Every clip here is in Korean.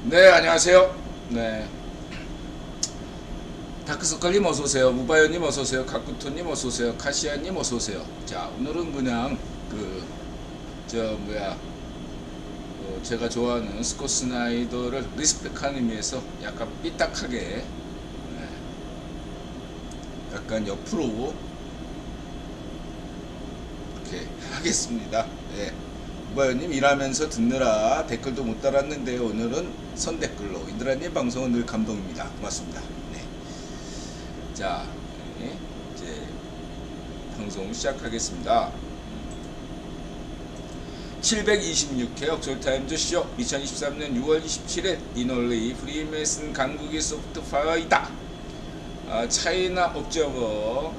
네, 안녕하세요. 네, 다크서클님 어서오세요. 무바요님 어서오세요. 가쿠토님 어서오세요. 카시아님 어서오세요. 자, 오늘은 그냥 제가 좋아하는 스콧 스나이더를 리스펙하는 의미에서 약간 삐딱하게, 약간 옆으로 이렇게 하겠습니다. 네. 무바요님 일하면서 듣느라 댓글도 못 달았는데 오늘은 선댓글로 인드라님 방송은 늘 감동입니다. 고맙습니다. 네. 자, 이제 방송 시작하겠습니다. 726회 억울타임즈 쇼 2023년 6월 27일 이놀리 프리메슨 강국의 소프트파이다. 차이나 옵저버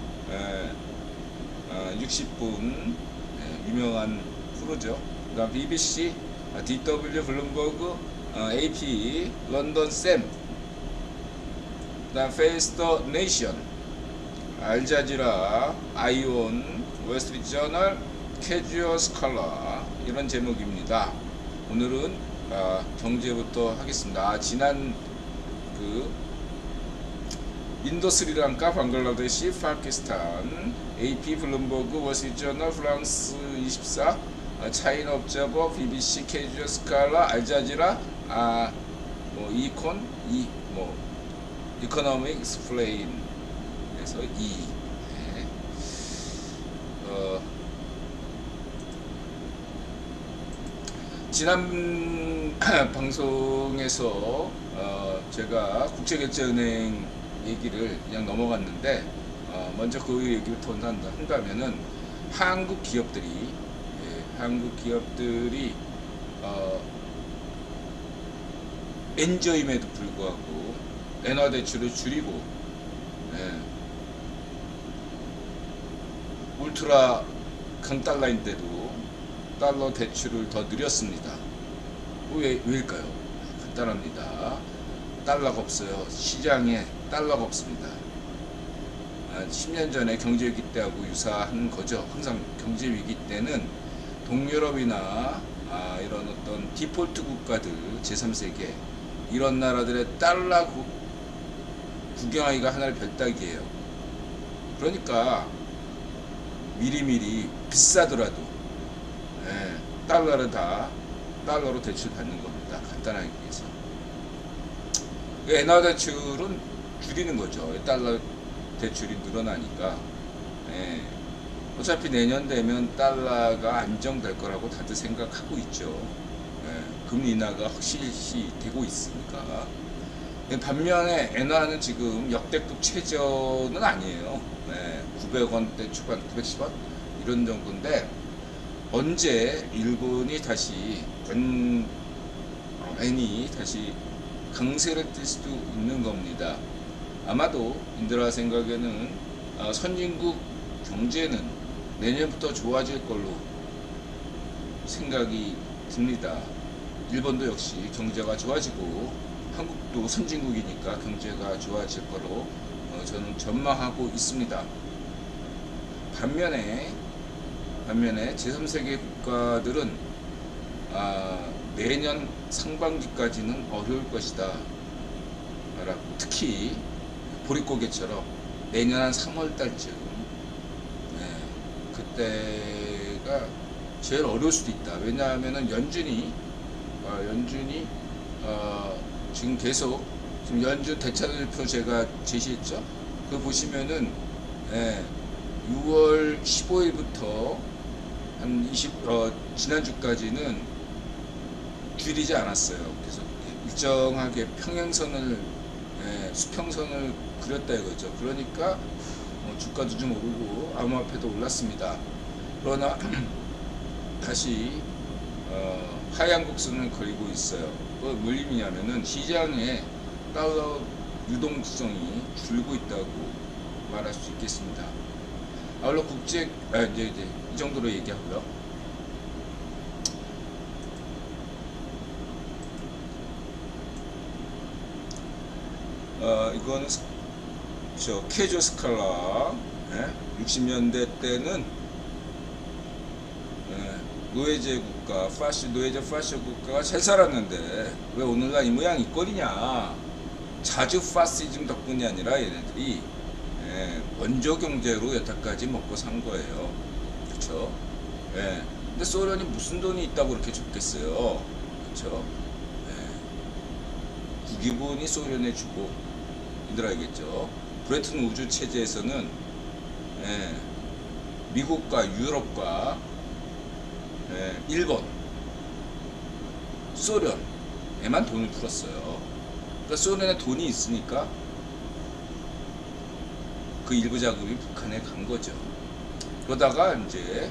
60분 유명한 프로죠. 그다음 BBC, DW 블룸버그, AP, 런던 샘, 그다음 페이스 더 네이션, 알자지라, 아이온, 월스트리트 저널, 캐주얼 스칼라 이런 제목입니다. 오늘은 경제부터 하겠습니다. 지난 인도, 스리랑카, 방글라데시, 파키스탄, AP, 블룸버그, 월스트리트 저널, 프랑스 24, 차이나 옵저버, BBC, 캐주얼 스칼라, 알자지라, 이코노믹 익스플레인 에서 네. 지난 방송에서 제가 국제결제은행 얘기를 그냥 넘어갔는데 먼저 그 얘기부터 한다면은 한국 기업들이 엔저임에도 불구하고 엔화 대출을 줄이고 울트라 강달러인데도 달러 대출을 더 늘렸습니다. 왜일까요? 간단합니다. 달러가 없어요. 시장에 달러가 없습니다. 10년 전에 경제위기 때하고 유사한 거죠. 항상 경제위기 때는 동유럽이나 이런 어떤 디폴트 국가들 제3세계 이런 나라들의 달러 구경하기가 하나의 별따기예요. 그러니까 미리미리 비싸더라도 달러로 대출 받는 겁니다. 간단하게 얘기해서 엔화 대출은 줄이는 거죠. 달러 대출이 늘어나니까 어차피 내년 되면 달러가 안정될 거라고 다들 생각하고 있죠. 금리 인하가 확실시 되고 있으니까. 반면에 엔화는 지금 역대급 최저는 아니에요. 900원대 초반, 910원 이런 정도인데 언제 일본이 다시 엔이 다시 강세를 띨 수도 있는 겁니다. 아마도 인드라 생각에는 선진국 경제는 내년부터 좋아질 걸로 생각이 듭니다. 일본도 역시 경제가 좋아지고 한국도 선진국이니까 경제가 좋아질 거로 저는 전망하고 있습니다. 반면에 제3세계 국가들은 내년 상반기까지는 어려울 것이다 라고, 특히 보릿고개처럼 내년 한 3월달쯤 그때가 제일 어려울 수도 있다. 왜냐하면은 연준이 지금 계속 연준 대차들표 제가 제시했죠. 그 보시면은 6월 15일부터 한 지난주까지는 줄이지 않았어요. 그래서 일정하게 수평선을 그렸다 이거죠. 그러니까 주가도 좀 오르고 암호화폐도 올랐습니다. 그러나 다시 하향 곡선을 그리고 있어요. 뭘 의미냐면은 시장에 달러 유동성이 줄고 있다고 말할 수 있겠습니다. 아울러 이제 이 정도로 얘기하고요. 이거는 캐주얼 스칼라 60년대 때는 노예제 국가, 노예제 파시 국가가 잘 살았는데 왜 오늘날 이 모양 이 꼴이냐. 자주 파시즘 덕분이 아니라 얘네들이 원조 경제로 여태까지 먹고 산 거예요. 그쵸? 예. 근데 소련이 무슨 돈이 있다고 그렇게 줬겠어요. 그쵸? 예. 국유분이 소련에 주고, 이들 알겠죠? 브레튼 우주 체제에서는 미국과 유럽과 일본, 소련에만 돈을 풀었어요. 그러니까 소련에 돈이 있으니까 그 일부 자금이 북한에 간 거죠. 그러다가 이제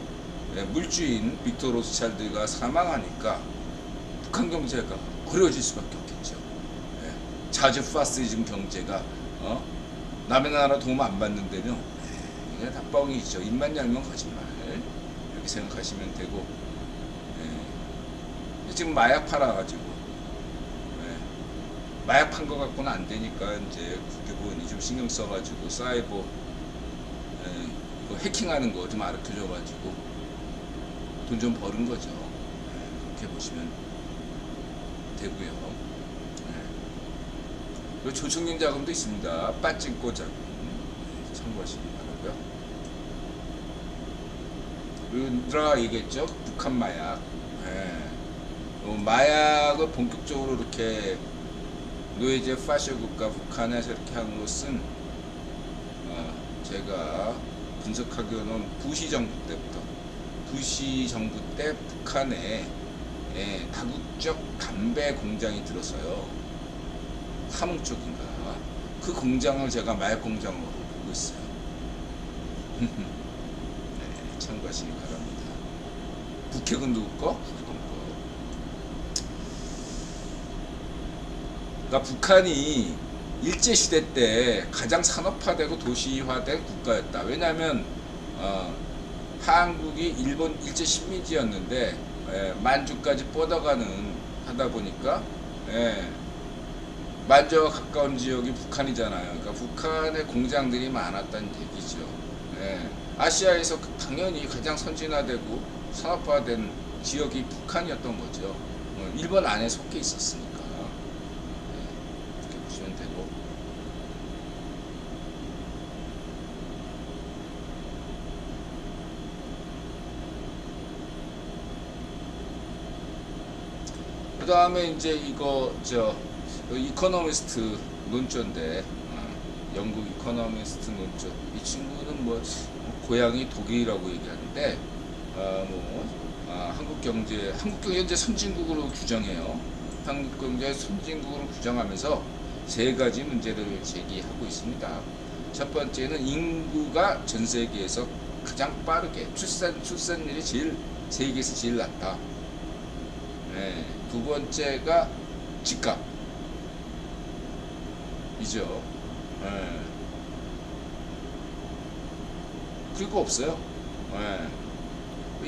물주인 빅토 로스차일드가 사망하니까 북한 경제가 어려워질 수밖에 없겠죠. 자주 파시즘 경제가 남의 나라 도움 안 받는데요. 그냥 다 뻥이죠. 입만 열면 거짓말. 이렇게 생각하시면 되고, 지금 마약 팔아가지고 마약 판 거 갖고는 안 되니까 이제 국교부원이 좀 신경 써가지고 사이버 이거 해킹하는 거 좀 알려줘가지고 돈 좀 버는 거죠. 그렇게 보시면 되고요. 그리고 조청년 자금도 있습니다. 빠찡꼬 자금 참고하시기 바라고요. 그리고 들어가 얘기했죠. 북한 마약. 마약을 본격적으로 이렇게 노예제 파시 국가 북한에서 이렇게 한 것은 제가 분석하기로는 부시 정부 때부터, 부시 정부 때 북한에 다국적 담배 공장이 들어서요. 함흥 쪽인가, 그 공장을 제가 마약 공장으로 보고 있어요. 참고하시기 바랍니다. 북핵은 누구 거? 그러니까 북한이 일제시대 때 가장 산업화되고 도시화된 국가였다. 왜냐하면 한국이 일본 일제 식민지였는데 만주까지 뻗어가는 하다 보니까 만주와 가까운 지역이 북한이잖아요. 그러니까 북한의 공장들이 많았다는 얘기죠. 아시아에서 당연히 가장 선진화되고 산업화된 지역이 북한이었던 거죠. 일본 안에 속해 있었으니까. 이렇게 보시면 되고. 그 다음에 이제 이거 이코노미스트 논조인데, 영국 이코노미스트 논조. 이 친구는 뭐 고향이 독일이라고 얘기하는데, 한국 경제 현재 선진국으로 규정해요. 한국 경제 선진국으로 규정하면서 세 가지 문제를 제기하고 있습니다. 첫 번째는 인구가 전 세계에서 가장 빠르게 출산율이 세계에서 제일 낮다. 두 번째가 집값이죠. 그리고 없어요.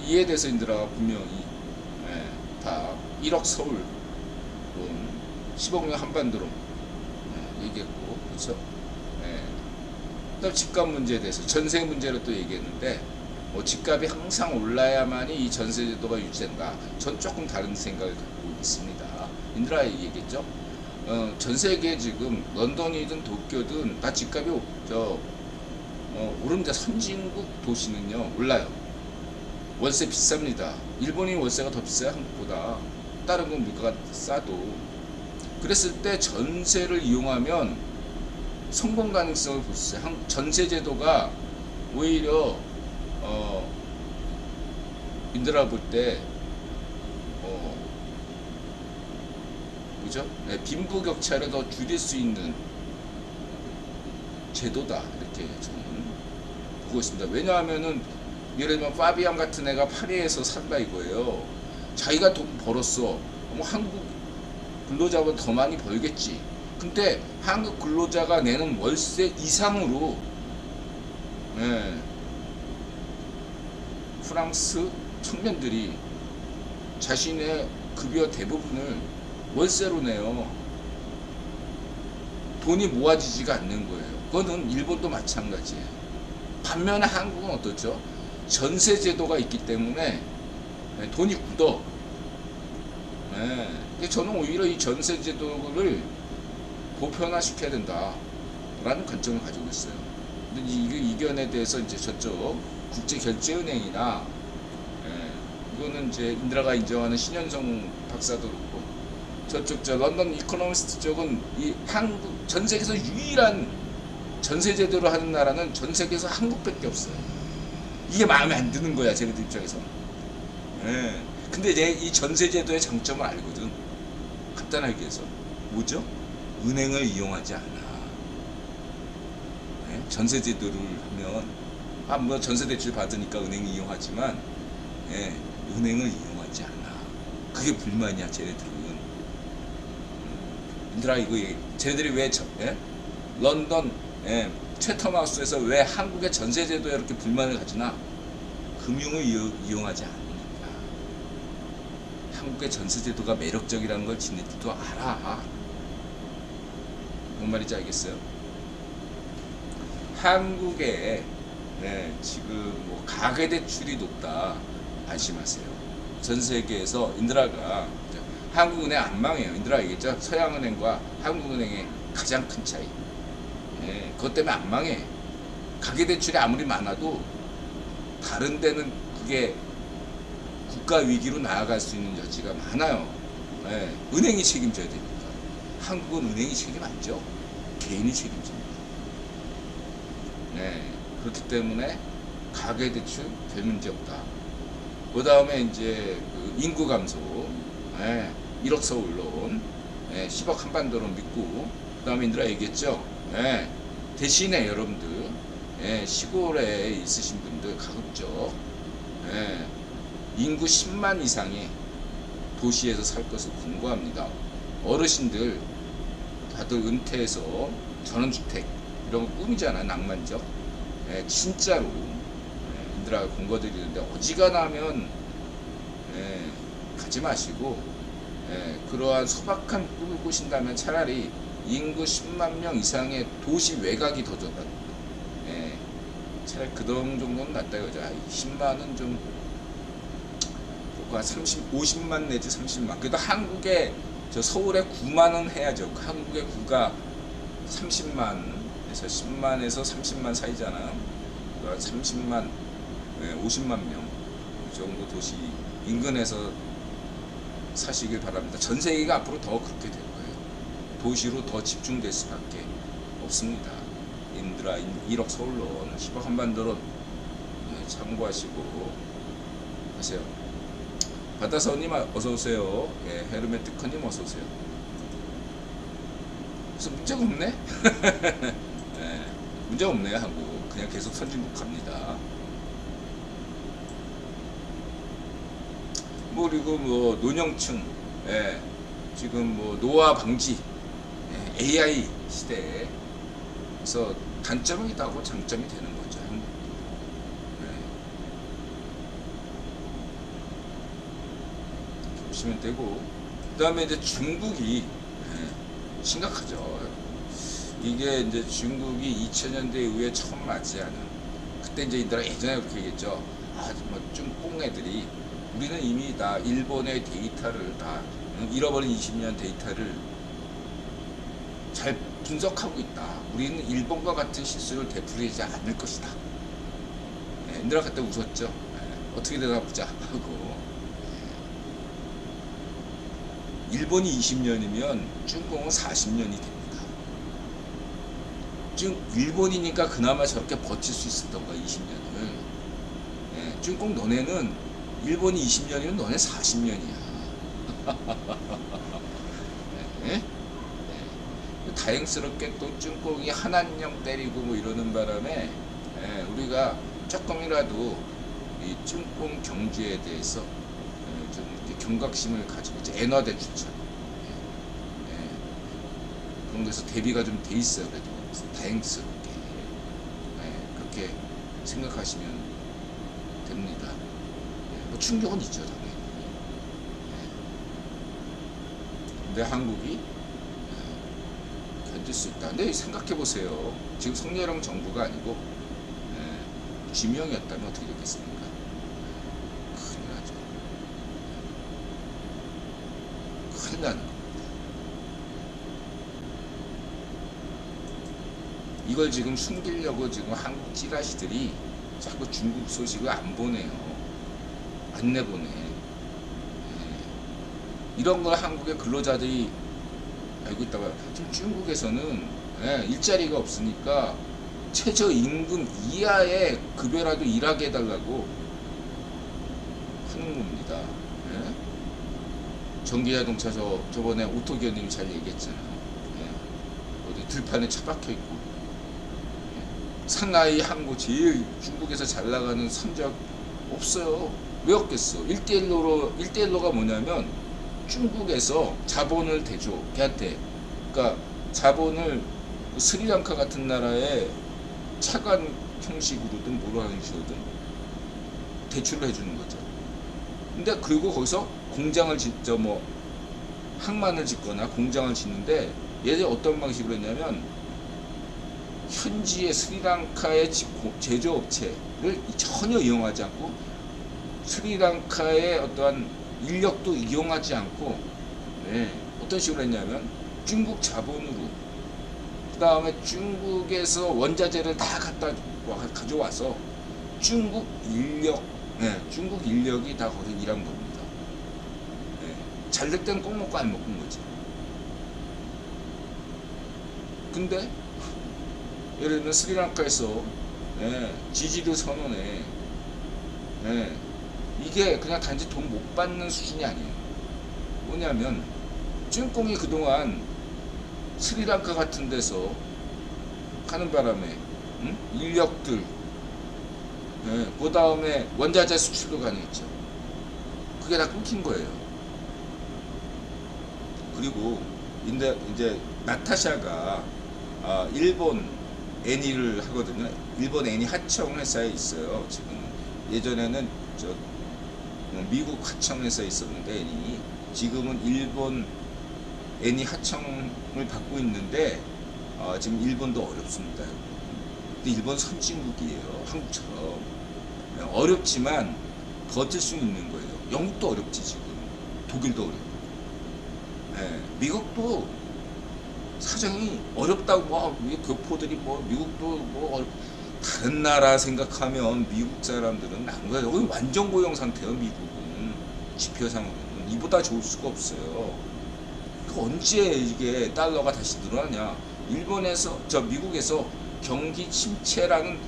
이에 대해서 인들아 분명히 다 1억 서울, 10억 명 한반도로 얘기했고, 그렇죠? 그다음 집값 문제에 대해서 전세 문제로 또 얘기했는데, 집값이 항상 올라야만이 이 전세 제도가 유지된다. 전 조금 다른 생각을 갖고 있습니다. 인드라 얘기했죠. 전 세계 지금 런던이든 도쿄든 다 집값이 오릅니다. 선진국 도시는요 올라요. 월세 비쌉니다. 일본이 월세가 더 비싸요, 한국보다. 다른 건 물가가 싸도. 그랬을 때 전세를 이용하면 성공 가능성을 볼 수 있어요. 전세 제도가 오히려 인들아 볼 때 뭐죠? 빈부격차를 더 줄일 수 있는 제도다, 이렇게 저는 보고 있습니다. 왜냐하면은 예를 들면 파비안 같은 애가 파리에서 산다 이거예요. 자기가 돈 벌었어. 한국 근로자보다 더 많이 벌겠지. 근데 한국 근로자가 내는 월세 이상으로 프랑스 청년들이 자신의 급여 대부분을 월세로 내요. 돈이 모아지지가 않는 거예요. 그거는 일본도 마찬가지예요. 반면에 한국은 어떻죠? 전세 제도가 있기 때문에 돈이 굳어. 근데 저는 오히려 이 전세제도를 보편화시켜야 된다라는 관점을 가지고 있어요. 근데 이 의견에 대해서 이제 저쪽 국제결제은행이나 이거는 이제 인드라가 인정하는 신현성 박사도 그렇고 저쪽 런던 이코노미스트 쪽은 이 한국 전 세계에서 유일한 전세제도로 하는 나라는 전 세계에서 한국밖에 없어요. 이게 마음에 안 드는 거야 쟤네들 입장에서. 근데 이제 이 전세제도의 장점을 알거든. 간단하게 얘기해서 뭐죠? 은행을 이용하지 않아. 전세제도를 하면 뭐 전세대출 받으니까 은행 이용하지만 은행을 이용하지 않아. 그게 불만이야 쟤네들은. 얘들아 이거 쟤네들이 왜 런던 채텀하우스에서 왜 한국의 전세제도에 이렇게 불만을 가지나? 금융을 이용하지 않으니까. 한국의 전세제도가 매력적이라는 걸 지네들도 알아. 뭔 말인지 알겠어요? 한국에 지금 뭐 가계대출이 높다 안심하세요. 전 세계에서 인드라가 한국은행 안 망해요. 인드라가 얘기했죠. 서양은행과 한국은행의 가장 큰 차이. 그것 때문에 안 망해. 가계대출이 아무리 많아도 다른 데는 그게 국가 위기로 나아갈 수 있는 여지가 많아요. 은행이 책임져야 되니까. 한국은 은행이 책임 안 져. 개인이 책임집니다. 그렇기 때문에 가계대출 별 문제 없다. 그 다음에 이제 그 인구 감소, 1억 서울론, 10억 한반도론 믿고, 그 다음에 인드라 얘기했죠. 대신에 여러분들 시골에 있으신 분들 가급적 인구 10만 이상의 도시에서 살 것을 권고합니다. 어르신들 다들 은퇴해서 전원주택 이런 거 꿈이잖아. 낭만적. 진짜로 인드라가 권고드리는데 어지간하면 가지 마시고 그러한 소박한 꿈을 꾸신다면 차라리 인구 10만 명 이상의 도시 외곽이 더 좋다. 차라리 그 정도는 낫다 이거죠. 10만은 좀 한 50만 내지 30만. 그래도 한국에 저 서울에 9만은 해야죠. 한국의 구가 30만에서 10만에서 30만 사이잖아요. 30만, 50만 명 정도 도시 인근에서 사시길 바랍니다. 전 세계가 앞으로 더 그렇게 될 거예요. 도시로 더 집중될 수밖에 없습니다. 인드라 1억 서울론, 10억 한반도론 참고하시고 하세요. 바다사원님 어서오세요. 헤르메티커님 어서오세요. 그래서 문제가 없네? 문제가 없네요. 한국 그냥 계속 선진국 갑니다. 뭐 그리고 뭐 노령층 지금 뭐 노화 방지 AI 시대에 그래서 단점이 있다고 장점이 되는 거죠. 보시면 되고, 그 다음에 이제 중국이 심각하죠. 이게 이제 중국이 2000년대 이후에 처음 맞이하는, 그때 이제 인드라 예전에 그렇게 얘기했죠. 뭐 쭝뽕 애들이 우리는 이미 다 일본의 데이터를 다 잃어버린 20년 데이터를 잘 분석하고 있다. 우리는 일본과 같은 실수를 되풀이하지 않을 것이다. 인드라 그때 웃었죠. 어떻게 되나 보자 하고. 일본이 20년이면 중공은 40년이 됩니다. 일본이니까 그나마 저렇게 버틸 수 있었던 거야, 20년을. 중공 너네는 일본이 20년이면 너네 40년이야. 다행스럽게 또 중공이 한한령 때리고 뭐 이러는 바람에 우리가 조금이라도 이 중공 경주에 대해서 좀 이렇게 경각심을 가지고 이제 엔화대 추천 그런 거에서 대비가 좀 돼 있어요. 그래도 다행스럽게 그렇게 생각하시면 됩니다. 뭐 충격은 있죠, 당연히. 근데 한국이 견딜 수 있다. 근데 생각해 보세요. 지금 성렬형 정부가 아니고 지명이었다면 어떻게 됐겠습니까? 큰일 나죠. 큰일 나는 겁니다. 이걸 지금 숨기려고 지금 한국 찌라시들이 자꾸 중국 소식을 안 보내요. 안 내보내. 이런 걸 한국의 근로자들이 알고 있다가 지금 중국에서는 일자리가 없으니까 최저임금 이하의 급여라도 일하게 해달라고 하는 겁니다. 전기자동차 저번에 오토기어님이 잘 얘기했잖아요. 어디 들판에 처박혀 있고 상하이 항구 제일 중국에서 잘 나가는 선적 없어요. 왜 없겠어? 1대1로가 뭐냐면 중국에서 자본을 대줘 걔한테. 그러니까 자본을 스리랑카 같은 나라에 차관 형식으로든 뭐로 하는 식으로든 대출을 해주는 거죠. 근데 그리고 거기서 공장을 짓죠. 뭐 항만을 짓거나 공장을 짓는데 얘들이 어떤 방식으로 했냐면 현지의 스리랑카의 제조업체를 전혀 이용하지 않고 스리랑카의 어떠한 인력도 이용하지 않고 어떤 식으로 했냐면 중국 자본으로 그 다음에 중국에서 원자재를 다 가져와서 중국 인력이 다 거기서 일한 겁니다. 잘 될 때는 꼭 먹고 안 먹은 거지. 근데 예를 들면 스리랑카에서 지지를 선언해. 이게 그냥 단지 돈 못 받는 수준이 아니에요. 뭐냐면 찐꽁이 그동안 스리랑카 같은 데서 가는 바람에 인력들 그 다음에 원자재 수출도 가능했죠. 그게 다 끊긴 거예요. 그리고 이제 나타샤가 일본 애니를 하거든요. 일본 애니 하청 회사에 있어요. 지금 예전에는 미국 하청 회사에 있었는데 애니 지금은 일본 애니 하청을 받고 있는데 지금 일본도 어렵습니다. 근데 일본 선진국이에요. 한국처럼 어렵지만 버틸 수 있는 거예요. 영국도 어렵지 지금. 독일도 어렵고. 미국도 사정이 어렵다고 교포들이 미국도 다른 나라 생각하면 미국 사람들은 난거야. 여기 완전 고용 상태예요. 미국은 지표상으로는 이보다 좋을 수가 없어요. 언제 이게 달러가 다시 늘어나냐? 미국에서 경기 침체라는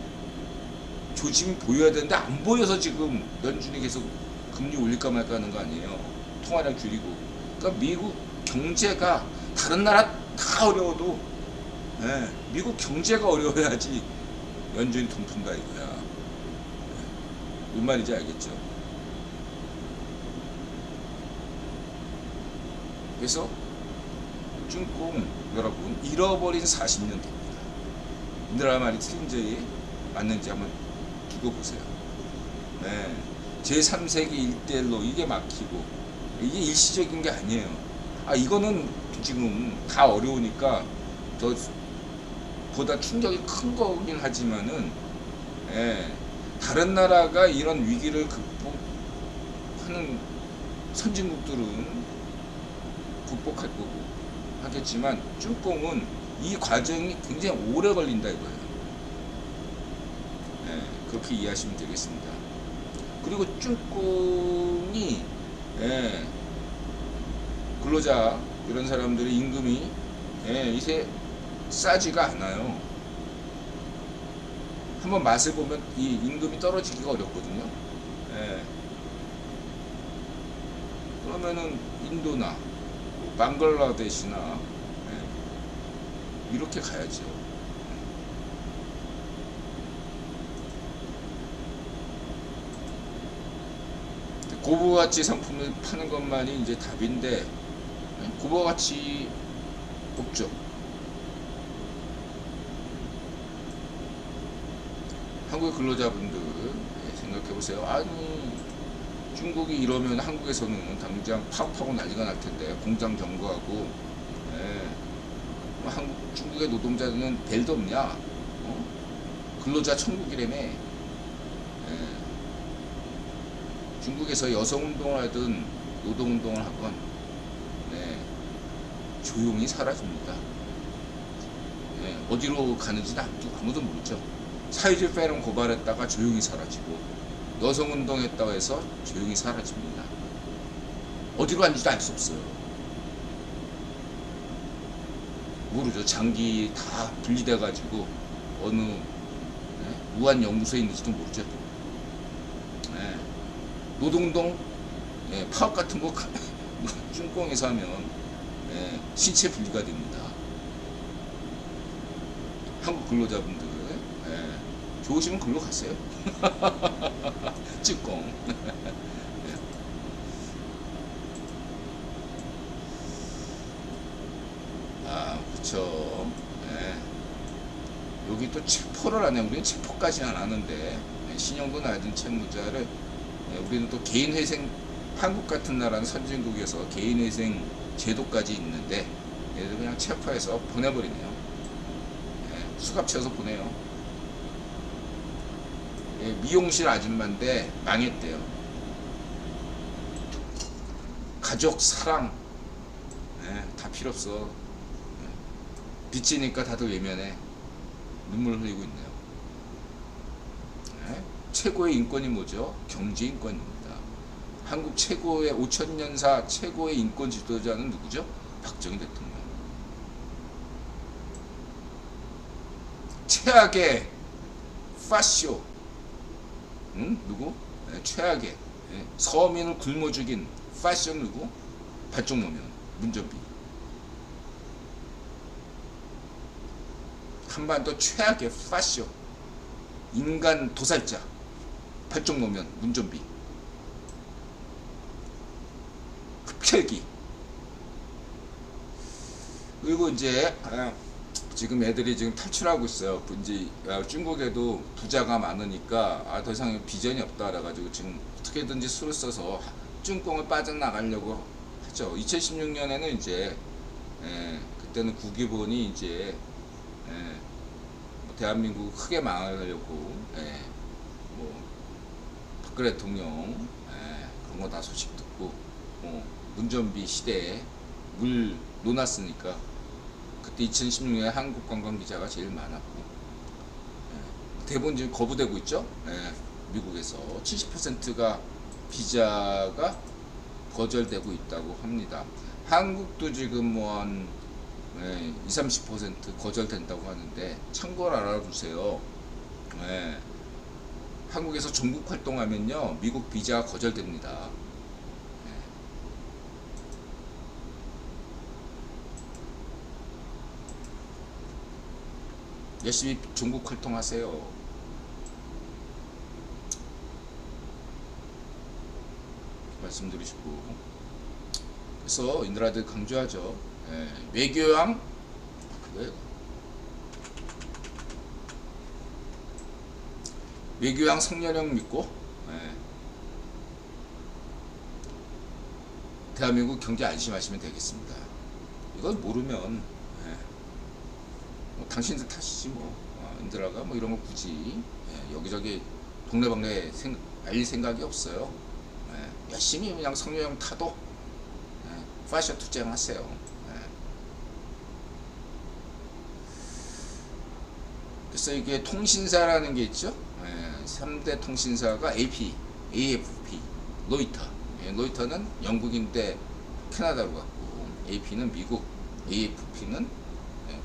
조짐이 보여야 되는데 안 보여서 지금 연준이 계속 금리 올릴까 말까 하는 거 아니에요. 통화량 줄이고. 그러니까 미국 경제가 다른 나라 다 어려워도 미국 경제가 어려워야지 연준이 돈 푼다 이거야. 뭔 말인지 알겠죠? 그래서 찐꽁 여러분 잃어버린 40년 됩니다. 이 나라 말이 틀린지 맞는지 한번 두고 보세요. 제3세기 1대1로 이게 막히고 이게 일시적인 게 아니에요. 이거는 지금 다 어려우니까 더 보다 충격이 큰 거긴 하지만은 다른 나라가 이런 위기를 극복하는 선진국들은 극복할 거고 하겠지만 찐꽁은 이 과정이 굉장히 오래 걸린다 이거예요. 그렇게 이해하시면 되겠습니다. 그리고 찐꽁이 근로자 이런 사람들의 임금이 이제 싸지가 않아요. 한번 맛을 보면 이 임금이 떨어지기가 어렵거든요. 그러면은 인도나 방글라데시나 이렇게 가야죠. 고부가치 상품을 파는 것만이 이제 답인데 고부가치 없죠. 한국의 근로자분들 생각해보세요. 아니 중국이 이러면 한국에서는 당장 파업하고 난리가 날 텐데 공장 점거하고 중국의 노동자들은 벨도 없냐? 근로자 천국이라며. 중국에서 여성운동을 하든 노동운동을 하건 조용히 사라집니다. 예, 어디로 가는지 아무도 모르죠. 사회주의 패런 고발했다가 조용히 사라지고, 여성운동했다고 해서 조용히 사라집니다. 어디로 갔는지도 알 수 없어요. 모르죠. 장기 다 분리돼 가지고 어느 우한 연구소에 있는지도 모르죠. 예. 노동동 파업 같은 거 중공에서 하면 신체 분리가 됩니다. 한국 근로자분들 좋으시면 글로 가세요. 찌꽁. 아, 그쵸. 여기 또 체포를 하네. 우리는 체포까지는 안 하는데, 신용도 낮은 채무자를, 우리는 또 개인회생, 한국 같은 나라는 선진국에서 개인회생 제도까지 있는데, 얘들 그냥 체포해서 보내버리네요. 수갑채워서 보내요. 미용실 아줌마인데 망했대요. 가족, 사랑, 다 필요 없어. 빚지니까 다들 외면해. 눈물 흘리고 있네요. 최고의 인권이 뭐죠? 경제 인권입니다. 한국 최고의 5000년사 최고의 인권 지도자는 누구죠? 박정희 대통령. 최악의 파쇼, 누구? 최악의 서민을 굶어 죽인 파쇼 누구? 발족노면 문전비. 한반도 최악의 파쇼, 인간 도살자 발족노면 문전비. 흡혈귀. 그리고 이제 지금 애들이 지금 탈출하고 있어요. 이제 중국에도 부자가 많으니까 더 이상 비전이 없다 그래가지고 지금 어떻게든지 수를 써서 중공을 빠져나가려고 하죠. 2016년에는 이제 그때는 국유본이 이제 대한민국 크게 망하려고 뭐 박근혜 대통령 그런 거 다 소식 듣고 문전비 시대에 물 놓았으니까 그때 2016년에 한국 관광 비자가 제일 많았고 대부분 지금 거부되고 있죠. 미국에서 70%가 비자가 거절되고 있다고 합니다. 한국도 지금 뭐 한 20-30% 거절된다고 하는데 참고로 알아두세요. 한국에서 전국 활동하면요 미국 비자 거절됩니다. 열심히 전국 활동하세요. 말씀드리시고, 그래서 인드라들 강조하죠. 외교양 외교양 성년형 믿고 대한민국 경제 안심하시면 되겠습니다. 이걸 모르면 뭐 당신들 탓이지 뭐. 인드라가 뭐 이런 거 굳이 여기저기 동네방네 알릴 생각이 없어요. 열심히 그냥 성년형 타도 파쇼 투쟁하세요. 그래서 이게 통신사라는 게 있죠. 3대 통신사가 AFP, 로이터. 로이터는 영국인데 캐나다로 갔고, AP는 미국, AFP는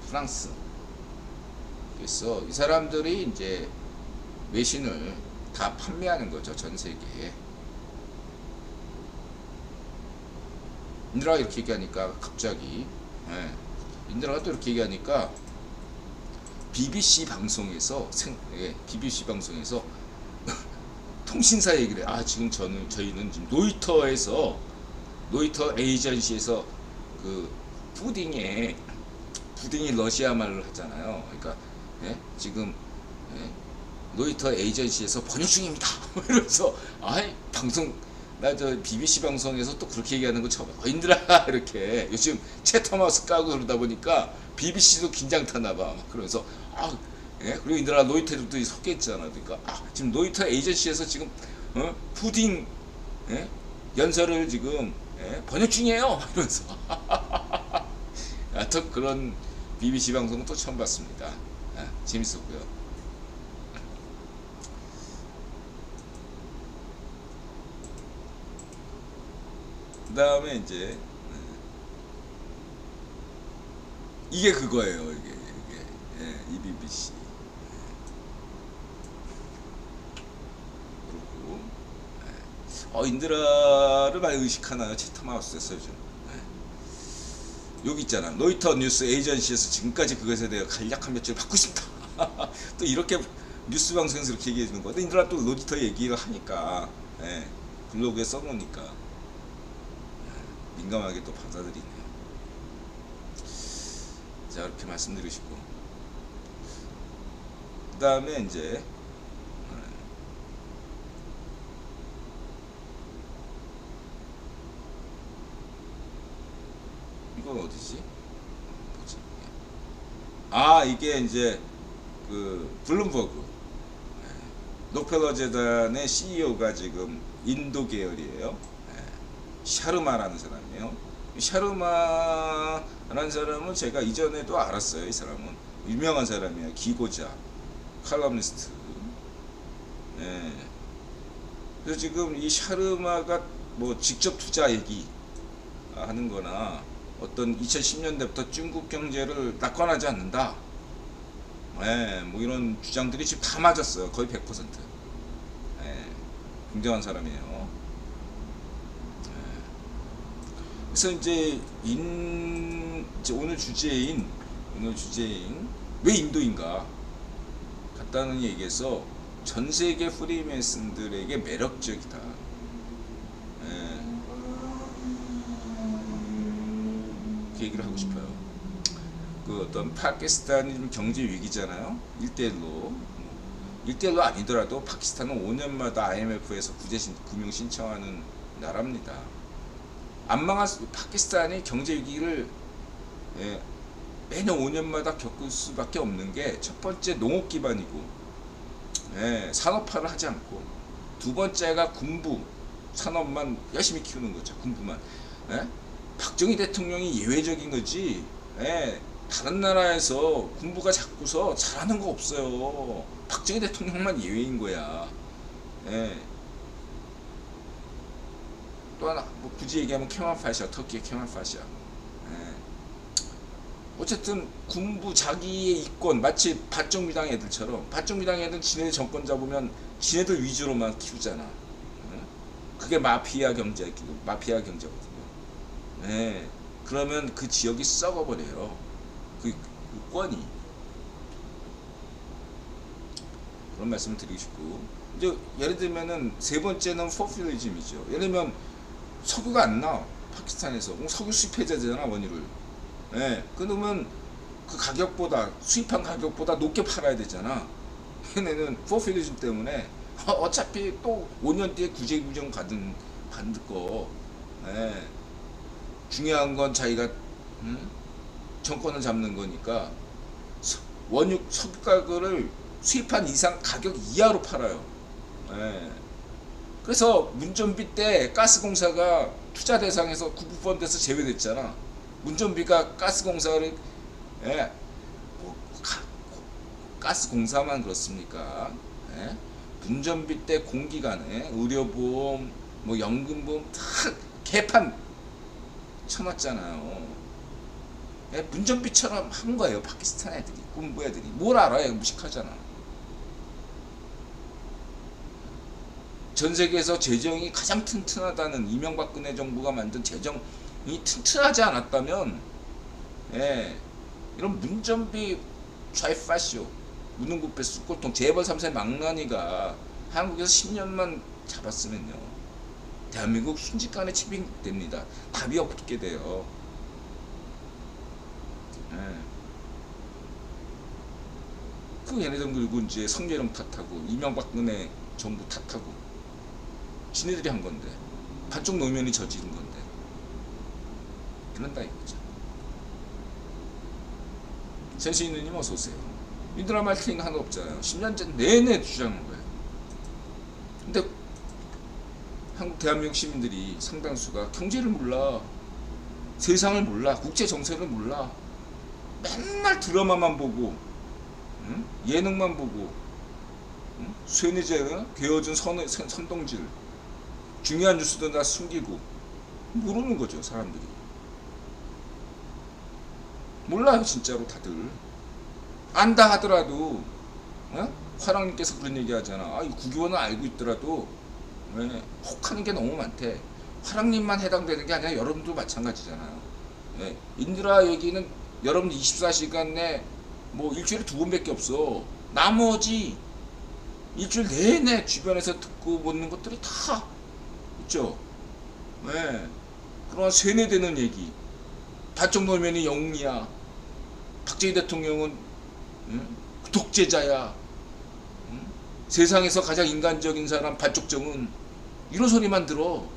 프랑스. 그래서 이 사람들이 이제 외신을 다 판매하는 거죠, 전 세계에. 인드라가 이렇게 얘기하니까 갑자기 인드라가 또 이렇게 얘기하니까 BBC 방송에서 통신사 얘기를 해. 지금 저희는 지금 노이터 에이전시에서 그 푸딩이 러시아 말로 하잖아요. 그러니까 지금 노이터 에이전시에서 번역 중입니다. 이러면서 방송 나 저 BBC 방송에서 또 그렇게 얘기하는 거 처음. 인드라 이렇게 요즘 채터마우스 까고 그러다 보니까 BBC도 긴장 타나 봐. 그러면서 그리고 인드라 노이터도 섞여 있잖아. 그러니까 지금 노이터 에이전시에서 지금 푸딩 연설을 지금 번역 중이에요. 이러면서 또 그런 BBC 방송은 또 처음 봤습니다. 재밌었고요. 그 다음에 이제 이게 그거예요. 이게 이 BBC. 그리고 인드라를 많이 의식하나요? 채텀하우스에서 요즘. 여기 있잖아. 로이터 뉴스 에이전시에서 지금까지 그것에 대해 간략한 몇 줄 받고 싶다. 또 이렇게 뉴스 방송에서 이렇게 얘기해 주는 거야. 인드라 또 로이터 얘기를 하니까 블로그에 써놓으니까 민감하게 또 받아들이네요. 자, 이렇게 말씀드리고 싶고, 그 다음에 이제 이건 어디지? 뭐지? 이게 이제 그 블룸버그 록펠러 재단의 CEO가 지금 인도 계열이에요. 샤르마라는 사람이에요. 샤르마라는 사람은 제가 이전에도 알았어요. 이 사람은 유명한 사람이에요. 기고자, 칼럼니스트. 그래서 지금 이 샤르마가 뭐 직접 투자 얘기 하는 거나 어떤 2010년대부터 중국 경제를 낙관하지 않는다, 뭐 이런 주장들이 지금 다 맞았어요. 거의 100%. 굉장한 사람이에요. 그래서 이제 오늘 주제인 왜 인도인가 간단히 얘기해서 전 세계 프리메이슨들에게 매력적이다. 그 얘기를 하고 싶어요. 그 어떤 파키스탄이 경제 위기잖아요. 1대1로 아니더라도 파키스탄은 5년마다 IMF에서 금융 신청하는 나라입니다. 안 망할 파키스탄이 경제 위기를 매년 5년마다 겪을 수밖에 없는 게 첫 번째 농업 기반이고 산업화를 하지 않고, 두 번째가 군부 산업만 열심히 키우는 거죠. 군부만. 박정희 대통령이 예외적인 거지. 다른 나라에서 군부가 자꾸서 잘하는 거 없어요. 박정희 대통령만 예외인 거야. 또 하나 뭐 굳이 얘기하면 케말파샤, 터키의 케말파샤. 어쨌든 군부 자기의 이권, 마치 반정미당 애들처럼, 반정미당 애들은 지네들 정권 잡으면 지네들 위주로만 키우잖아. 그게 마피아 경제거든요. 그러면 그 지역이 썩어버려요. 그 권이. 그런 말씀을 드리고 싶고, 이제 예를 들면은 세 번째는 포퓰리즘이죠. 예를 들면 석유가 안 나와, 파키스탄에서. 석유 수입해야되잖아, 원유를. 그러면 그 가격보다, 수입한 가격보다 높게 팔아야 되잖아. 얘네는 포퓰리즘 때문에 어차피 또 5년 뒤에 구제구정 받을 거. 중요한 건 자기가 정권을 잡는 거니까 석유 가격을 수입한 이상 가격 이하로 팔아요. 그래서 문전비 때 가스공사가 투자 대상에서 구분펀드에서 제외됐잖아. 문전비가 가스공사를 가스공사만 그렇습니까? 문전비 때 공기관에 의료보험, 뭐 연금보험 다 개판 쳐놨잖아요. 문전비처럼 한 거예요. 파키스탄 애들이, 군부 애들이. 뭘 알아요? 무식하잖아. 전 세계에서 재정이 가장 튼튼하다는 이명박근혜 정부가 만든 재정이 튼튼하지 않았다면, 이런 문전비 좌이파쇼, 무능구패 쑥골통, 재벌 3세 망나니가 한국에서 10년만 잡았으면요, 대한민국 순식간에 침입됩니다. 답이 없게 돼요. 그 얘네들 그리고 이제 성렬형 탓하고 이명박근혜 정부 탓하고 지네들이 한 건데, 반쪽 노면이 저지른 건데, 그런다 이거죠. 센스있는님 어서오세요. 인드라 마케팅 하나 없잖아요. 10년째 내내 주장한 거예요. 근데 한국 대한민국 시민들이 상당수가 경제를 몰라, 세상을 몰라, 국제 정세를 몰라. 맨날 드라마만 보고, 응? 예능만 보고, 응? 쇠뇌제 괴어준 선동질, 중요한 뉴스도 다 숨기고 모르는 거죠. 사람들이 몰라요. 진짜로 다들 안다 하더라도, 어? 화랑님께서 그런 얘기 하잖아. 아, 이 국유원은 알고 있더라도 혹하는 게 너무 많대. 화랑님만 해당되는 게 아니라 여러분도 마찬가지잖아요. 인드라 얘기는 여러분 24시간 내 뭐 일주일에 2번밖에 없어. 나머지 일주일 내내 주변에서 듣고 묻는 것들이 다 있죠. 그러나 세뇌되는 얘기. 반쪽 노면이 영웅이야. 박정희 대통령은 독재자야. 세상에서 가장 인간적인 사람 반쪽정은 이런 소리만 들어.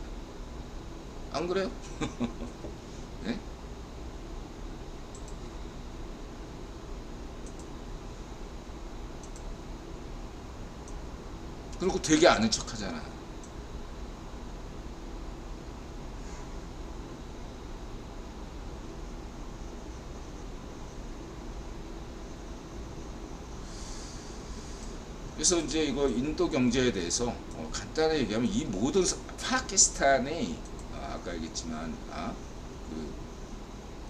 안 그래요? 네? 그리고 되게 아는 척 하잖아. 그래서 이제 이거 인도 경제에 대해서 간단하게 얘기하면 이 모든 파키스탄이 아까 얘기했지만 그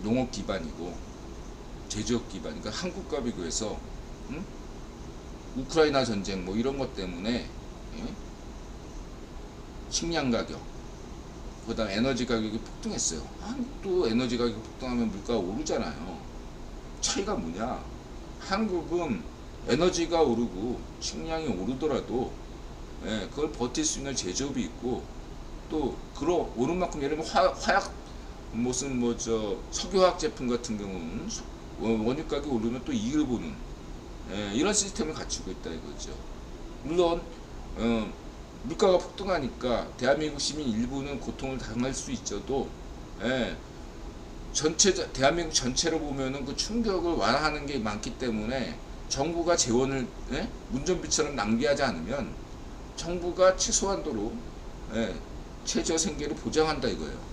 농업 기반이고 제조업 기반, 그러니까 한국과 비교해서 우크라이나 전쟁 뭐 이런 것 때문에 식량 가격, 그다음 에너지 가격이 폭등했어요. 한국도 에너지 가격이 폭등하면 물가가 오르잖아요. 차이가 뭐냐? 한국은 에너지가 오르고 식량이 오르더라도 그걸 버틸 수 있는 제조업이 있고, 또 그러 오른 만큼 예를 들면 화약 무슨 뭐 저 석유화학 제품 같은 경우는 원유 가격이 오르면 또 이익을 보는 이런 시스템을 갖추고 있다 이거죠. 물론 물가가 폭등하니까 대한민국 시민 일부는 고통을 당할 수 있어도 대한민국 전체로 보면은 그 충격을 완화하는 게 많기 때문에 정부가 재원을 운전비처럼 낭비하지 않으면 정부가 최소한도로 최저 생계를 보장한다 이거예요.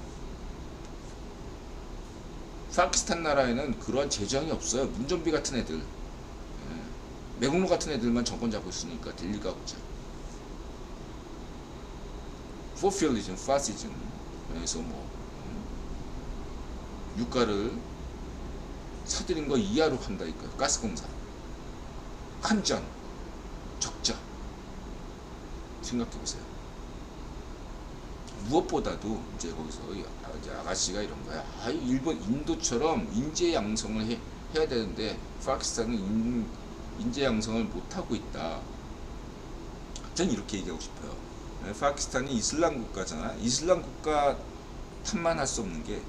파키스탄 나라에는 그런 재정이 없어요. 운전비 같은 애들, 매국노 같은 애들만 정권 잡고 있으니까 될 리가 없죠. 포퓰리즘, 파시즘, 그래서 뭐 유가를 사들인 거 이하로 한다니까요. 가스공사, 한전, 적자. 생각해보세요. 무엇보다도 이제 거기서 이제 아가씨가 이런 거야. 일본, 인도처럼 인재 양성을 해야 되는데 파키스탄은 인재 양성을 못하고 있다. 전 이렇게 얘기하고 싶어요. 파키스탄이 이슬람 국가잖아. 이슬람 국가 탓만 할 수 없는 게,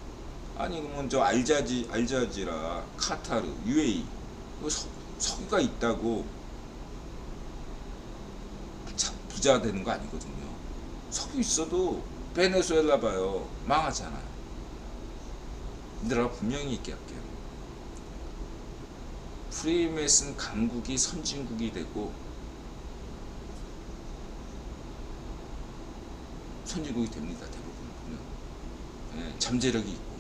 아니 그러면 저 알자지라, 카타르, UAE 석유가 있다고 부자 되는 거 아니거든요. 석유 있어도 베네수엘라 봐요. 망하잖아. 내가 분명히 얘기할게요. 프리메슨 강국이 선진국이 되고 선진국이 됩니다. 대부분 보면 잠재력이 있고,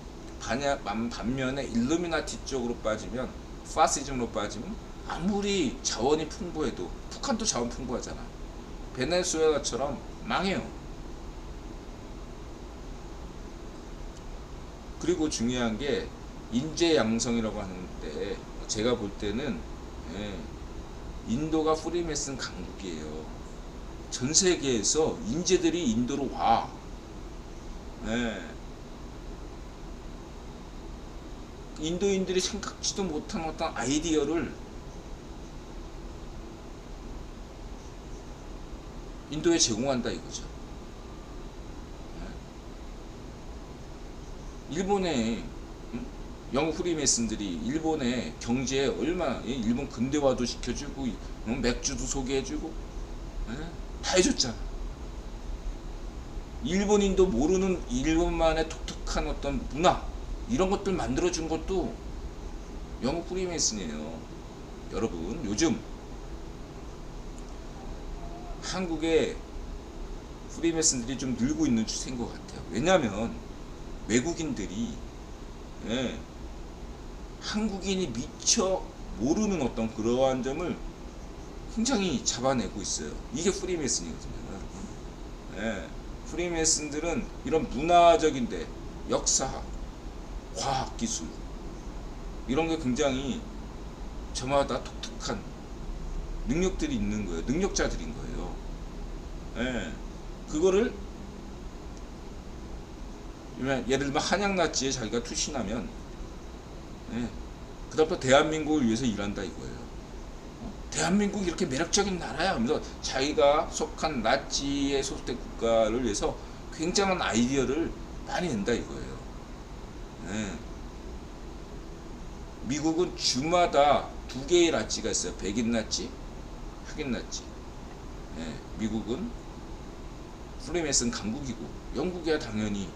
반면에 일루미나티 쪽으로 빠지면, 파시즘으로 빠지면 아무리 자원이 풍부해도, 북한도 자원 풍부하잖아. 베네수엘라처럼 망해요. 그리고 중요한 게 인재 양성이라고 하는데, 제가 볼 때는 인도가 프리메슨 강국이에요. 전 세계에서 인재들이 인도로 와. 인도인들이 생각지도 못한 어떤 아이디어를 인도에 제공한다 이거죠. 일본의 영국 프리메슨들이 일본의 경제에 얼마나, 일본 근대화도 시켜주고 맥주도 소개해주고 다 해줬잖아. 일본인도 모르는 일본만의 독특한 어떤 문화, 이런 것들 만들어준 것도 영국 프리메슨이에요. 여러분, 요즘 한국의 프리메슨들이 좀 늘고 있는 추세인 것 같아요. 왜냐하면 외국인들이 한국인이 미처 모르는 어떤 그러한 점을 굉장히 잡아내고 있어요. 이게 프리메이슨이거든요, 여러분. 예, 프리메이슨들은 이런 문화적인데 역사, 과학, 기술 이런 게 굉장히 저마다 독특한 능력들이 있는 거예요. 능력자들인 거예요. 예, 그거를 예를 들면 한양나치에 자기가 투신하면, 예, 그다음부터 대한민국을 위해서 일한다 이거예요. 대한민국이 이렇게 매력적인 나라야 하면서 자기가 속한 나치에 소속된 국가를 위해서 굉장한 아이디어를 많이 낸다 이거예요. 예. 미국은 주마다 두 개의 나치가 있어요. 백인 나치, 흑인 나치. 예. 미국은 프리메이슨 강국이고, 영국이야 당연히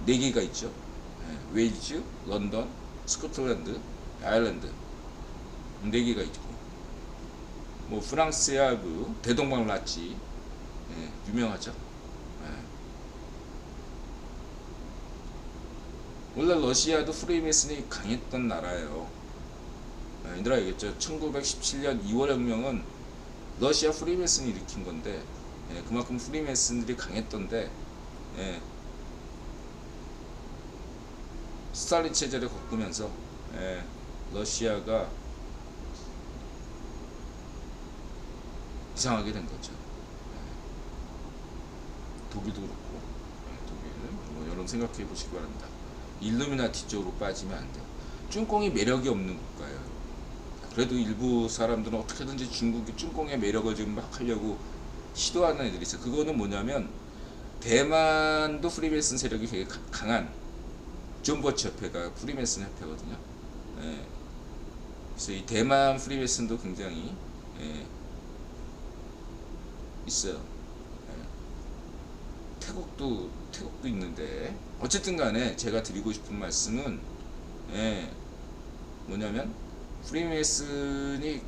네 개가 있죠. 예. 웨일즈, 런던, 스코틀랜드, 아일랜드 네 개가 있고, 뭐 프랑스야 그 대동강 나치, 예, 유명하죠. 예. 원래 러시아도 프리메이슨이 강했던 나라예요. 예, 얘들아 알겠죠? 1917년 2월 혁명은 러시아 프리메이슨이 일으킨 건데, 예, 그만큼 프리메이슨들이 강했던데, 예, 스탈린 체제를 겪으면서, 예, 러시아가 이상하게 된 거죠. 독일도 그렇고, 독일 뭐 여러분 생각해 보시기 바랍니다. 일루미나티 쪽으로 빠지면 안 돼요. 쭝공이 매력이 없는 국가예요. 그래도 일부 사람들은 어떻게든지 중국이 쭝공의 매력을 좀 막 하려고 시도하는 애들이 있어요. 그거는 뭐냐면 대만도 프리메이슨 세력이 되게 강한 존 버치 협회가 프리메이슨 협회거든요. 예. 그래서 이 대만 프리메이슨도 굉장히, 예, 있어요. 예. 태국도 있는데, 어쨌든 간에 제가 드리고 싶은 말씀은, 예, 뭐냐면 프리메이슨이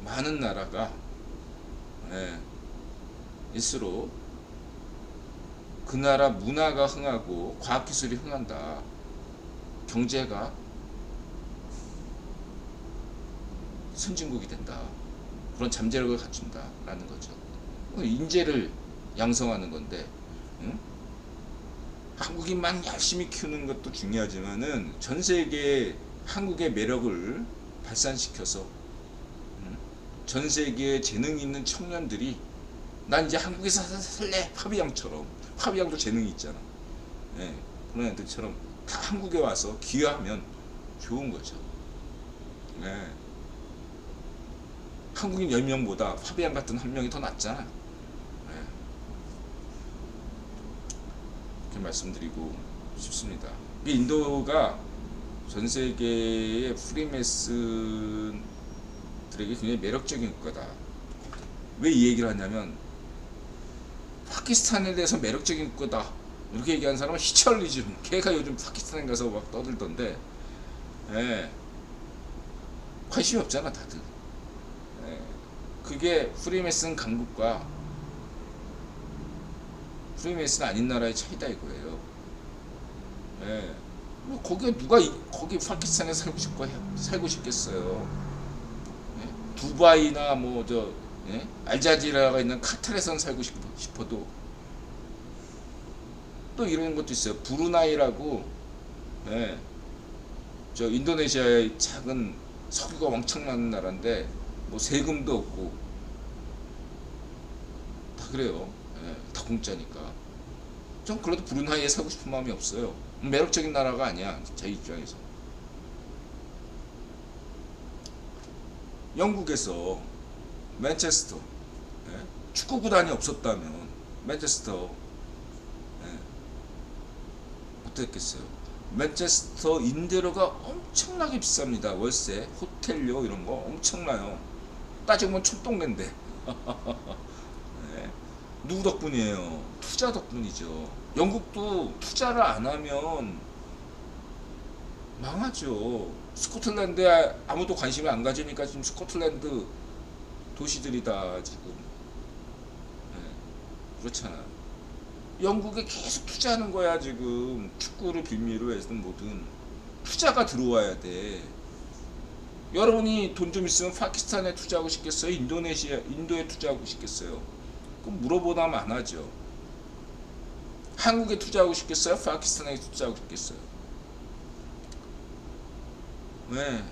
많은 나라가, 예, 일수록 그 나라 문화가 흥하고 과학기술이 흥한다, 경제가 선진국이 된다, 그런 잠재력을 갖춘다 라는 거죠. 인재를 양성하는 건데, 응? 한국인만 열심히 키우는 것도 중요하지만은 전 세계에 한국의 매력을 발산시켜서, 응? 전 세계에 재능 있는 청년들이 난 이제 한국에서 살래, 파비앙처럼. 파비앙도 재능이 있잖아. 예, 그런 애들처럼 다 한국에 와서 기여하면 좋은 거죠. 예. 한국인 10명보다 파비앙 같은 한 명이 더 낫잖아. 예. 이렇게 말씀드리고 싶습니다. 이 인도가 전 세계의 프리메이슨들에게 굉장히 매력적인 국가다. 왜 이 얘기를 하냐면, 파키스탄에 대해서 매력적인 국가다 이렇게 얘기하는 사람은 히철리즘, 걔가 요즘 파키스탄에 가서 막 떠들던데, 예, 관심이 없잖아 다들. 예, 그게 프리메이슨 강국과 프리메이슨 아닌 나라의 차이다 이거예요. 예, 뭐 거기에 누가 거기 파키스탄에 살고 싶겠어요. 예? 두바이나 뭐 저, 예? 알자지라가 있는 카타르에선 살고 싶어도. 또 이런 것도 있어요. 브루나이라고, 예, 저 인도네시아의 작은 석유가 엄청난 나라인데 뭐 세금도 없고 다 그래요. 예, 다 공짜니까. 전 그래도 브루나이에 살고 싶은 마음이 없어요. 매력적인 나라가 아니야 제 입장에서. 영국에서 맨체스터, 예? 축구 구단이 없었다면 맨체스터, 예, 어땠겠어요? 맨체스터 임대료가 엄청나게 비쌉니다. 월세, 호텔료 이런 거 엄청나요. 따지면 촌동네인데. 예. 누구 덕분이에요? 투자 덕분이죠. 영국도 투자를 안 하면 망하죠. 스코틀랜드에 아무도 관심을 안 가지니까 지금 스코틀랜드 도시들이다 지금. 예, 그렇잖아. 영국에 계속 투자하는 거야 지금. 축구를 빌미로 해서든 뭐든. 투자가 들어와야 돼. 여러분이 돈 좀 있으면 파키스탄에 투자하고 싶겠어요? 인도에 투자하고 싶겠어요? 그럼 물어보다면 안 하죠. 한국에 투자하고 싶겠어요? 파키스탄에 투자하고 싶겠어요? 왜?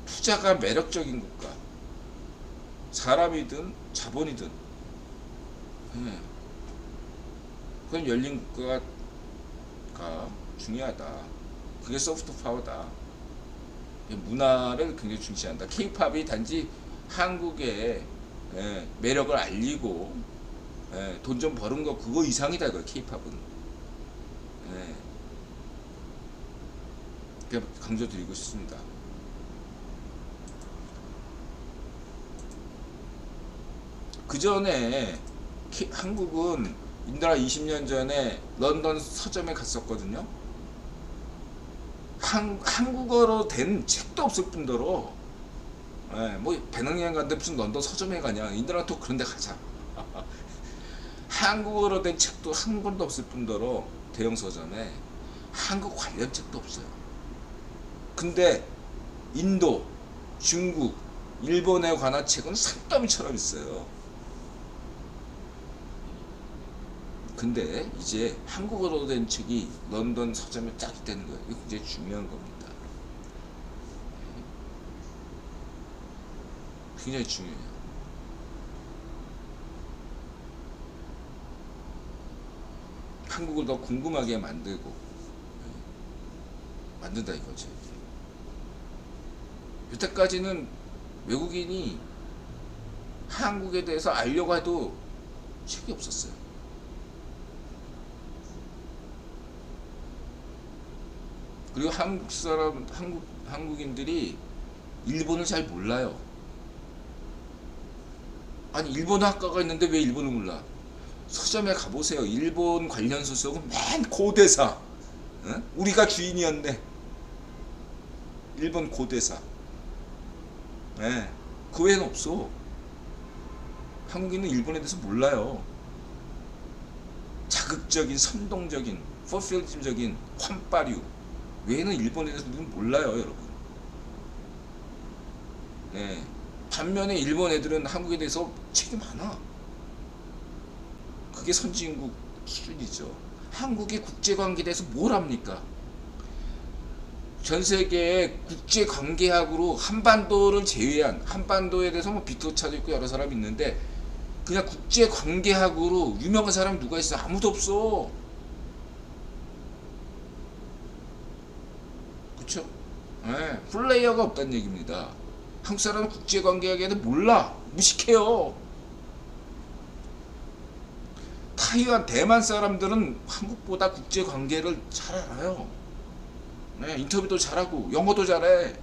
투자가 매력적인 국가. 사람이든 자본이든. 네. 그건 열린 국가가 중요하다. 그게 소프트 파워다. 문화를 굉장히 중시한다. K-팝이 단지 한국의 매력을 알리고 돈 좀 버는 거 그거 이상이다. 그 K-팝은. 강조드리고 싶습니다. 그 전에 한국은 인도가 20년 전에 런던 서점에 갔었거든요. 한국어로 된 책도 없을 뿐더러 뭐 배낭여행 갔는데 무슨 런던 서점에 가냐. 인도랑 또 그런 데 가자. 한국어로 된 책도 한 권도 없을 뿐더러 대형 서점에 한국 관련 책도 없어요. 근데 인도, 중국, 일본에 관한 책은 산더미처럼 있어요. 근데 이제 한국어로 된 책이 런던 서점에 쫙 있다는 거예요. 이거 굉장히 중요한 겁니다. 굉장히 중요해요. 한국을 더 궁금하게 만든다 이거죠. 여태까지는 외국인이 한국에 대해서 알려고 해도 책이 없었어요. 그리고 한국인들이 일본을 잘 몰라요. 아니, 일본 학과가 있는데 왜 일본을 몰라? 서점에 가보세요. 일본 관련 소설은 맨 고대사. 응? 우리가 주인이었네. 일본 고대사. 네. 그 외에는 없어. 한국인은 일본에 대해서 몰라요. 자극적인, 선동적인, 포퓰리즘적인 환빠류 외에는 일본에 대해서 누군 몰라요, 여러분. 네. 반면에 일본 애들은 한국에 대해서 책이 많아. 그게 선진국 수준이죠. 한국의 국제관계에 대해서 뭘 합니까? 전 세계의 국제관계학으로 한반도를 제외한, 한반도에 대해서 뭐 비토차도 있고 여러 사람이 있는데 그냥 국제관계학으로 유명한 사람이 누가 있어? 아무도 없어. 그쵸? 네, 플레이어가 없다는 얘기입니다. 한국 사람은 국제관계학에 대해 몰라. 무식해요. 타이완, 대만 사람들은 한국보다 국제관계를 잘 알아요. 네, 인터뷰도 잘하고 영어도 잘해.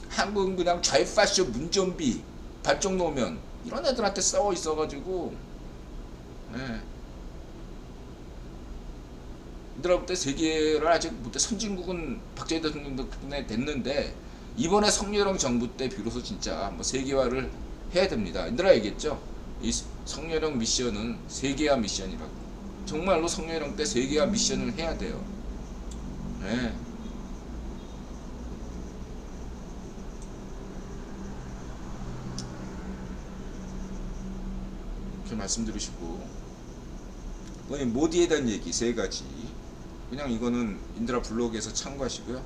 한국은 그냥 좌익파쇼 문좀비 발정 놓으면 이런 애들한테 싸워 있어가지고 네. 얘들아 볼 때 세계를 아직 못해. 선진국은 박정희 대통령 덕분에 됐는데 이번에 성렬령 정부 때 비로소 진짜 뭐 세계화를 해야 됩니다. 얘들아 얘기했죠. 이 성렬령 미션은 세계화 미션이라고. 정말로 성렬령 때 세계화 미션을 해야 돼요. 네. 이렇게 말씀드리시고 모디에 대한 얘기 3가지 그냥 이거는 인드라 블로그에서 참고하시고요.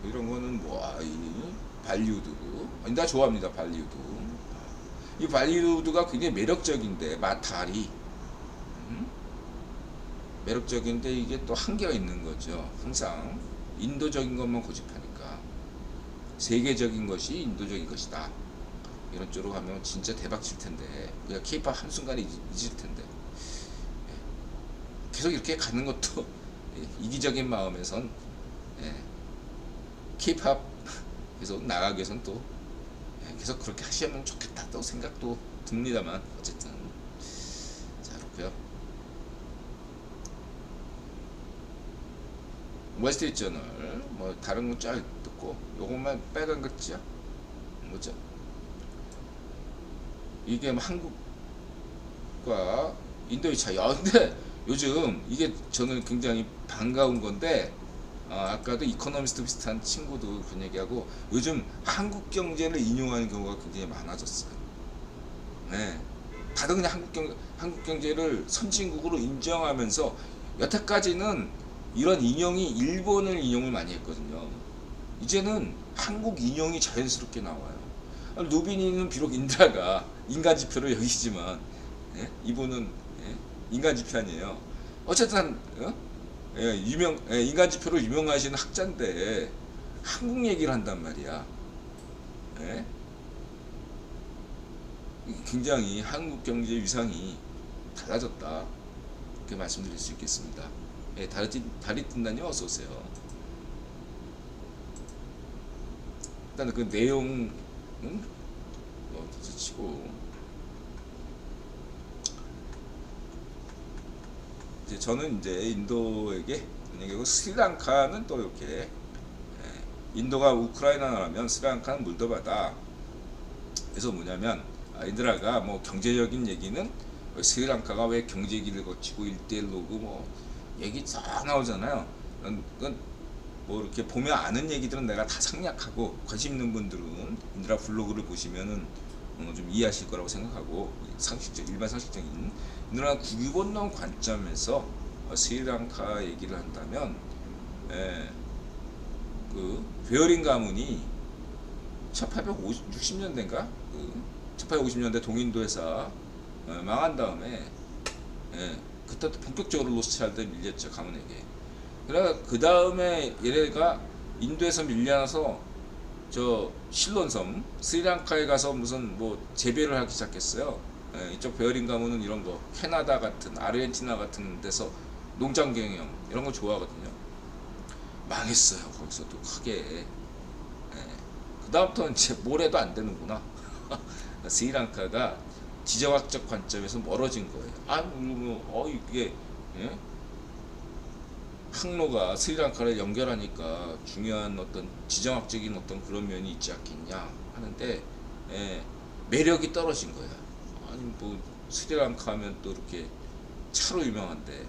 이런 거는 발리우드 나 좋아합니다. 발리우드. 이 발리우드가 굉장히 매력적인데 마타리 매력적인데 이게 또 한계가 있는 거죠. 항상 인도적인 것만 고집하니까 세계적인 것이 인도적인 것이다. 이런 쪽으로 가면 진짜 대박 칠 텐데 우리가 K-팝 한순간에 잊을 텐데 계속 이렇게 가는 것도 이기적인 마음에선 K-팝 계속 나가기 위해서는 또 계속 그렇게 하시면 좋겠다 또 생각도 듭니다만 어쨌든 자 그렇고요. 월스트리트저널 뭐 다른 건 쫙 듣고 요것만 빨간 글자 뭐죠? 이게 뭐 한국과 인도의 차이. 근데 요즘 이게 저는 굉장히 반가운 건데, 아까도 이코노미스트 비슷한 친구도 그런 얘기하고, 요즘 한국 경제를 인용하는 경우가 굉장히 많아졌어요. 네. 다들 그냥 한국 경제를 선진국으로 인정하면서, 여태까지는 이런 인용이 일본을 인용을 많이 했거든요. 이제는 한국 인용이 자연스럽게 나와요. 루비니는 비록 인드라가 인간지표를 여기지만, 예? 이분은, 예? 인간지표 아니에요. 어쨌든 인간지표로 유명하신 학자인데 한국 얘기를 한단 말이야. 예? 굉장히 한국 경제 위상이 달라졌다, 이렇게 말씀드릴 수 있겠습니다. 예, 다리 뜬다님 어서 오세요. 일단 그 내용은 치고, 이제 저는 이제 인도에게, 만약에 스리랑카는 또 이렇게, 인도가 우크라이나라면 스리랑카는 몰도바다. 그래서 뭐냐면, 인드라가 뭐 경제적인 얘기는 스리랑카가 왜 경제기를 거치고 1대1로고 뭐 얘기 쫙 나오잖아요. 그건 뭐 이렇게 보면 아는 얘기들은 내가 다 생략하고, 관심 있는 분들은 인드라 블로그를 보시면은 좀 이해하실 거라고 생각하고, 일반 상식적인 인드라 국유 건너 관점에서 스리랑카 얘기를 한다면, 그 베어링 가문이 1860년대인가 1850년대 동인도 회사 망한 다음에, 그때 본격적으로 로스차일드에 밀렸죠, 가문에게. 그래 그 다음에 얘네가 인도에서 밀려나서 저 실론섬 스리랑카에 가서 무슨 뭐 재배를 하기 시작했어요. 이쪽 베어링 가문은 이런 거 캐나다 같은 아르헨티나 같은 데서 농장 경영 이런 거 좋아하거든요. 망했어요, 거기서도 크게. 그 다음부터는 이제 뭘 해도 안 되는구나. 스리랑카가 지정학적 관점에서 멀어진 거예요. 이게, 예? 항로가 스리랑카를 연결하니까 중요한 어떤 지정학적인 어떤 그런 면이 있지 않겠냐 하는데, 매력이 떨어진 거야. 아니 뭐 스리랑카 하면 또 이렇게 차로 유명한데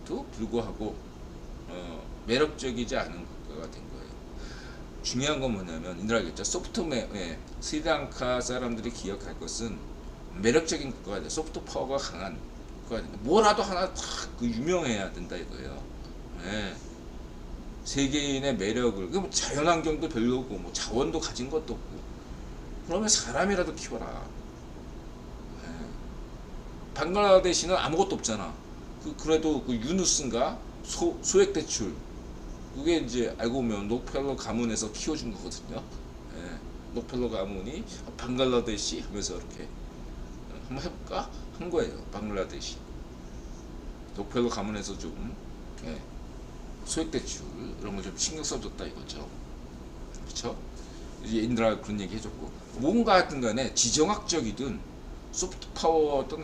또 불구하고 매력적이지 않은 국가가 된 거예요. 중요한 건 뭐냐면, 인드라겠죠. 스리랑카 사람들이 기억할 것은 매력적인 국가가 돼. 소프트 파워가 강한 국가가 된다. 뭐라도 하나 다 유명해야 된다 이거예요. 세계인의 매력을, 뭐 자연환경도 별로고 뭐 자원도 가진 것도 없고, 그러면 사람이라도 키워라. 방글라데시는 아무것도 없잖아. 그래도 그 유누스인가 소액 대출, 그게 이제 알고 보면 록펠러 가문에서 키워준 거거든요. 록펠러 가문이 방글라데시 하면서 이렇게 한번 해볼까 한 거예요. 방글라데시 록펠러 가문에서 좀 소액 대출 이런 거 좀 신경 써줬다 이거죠. 그렇죠? 이제 인드라 그런 얘기 해줬고, 뭔가 하여튼 간에 지정학적이든 소프트 파워 어떤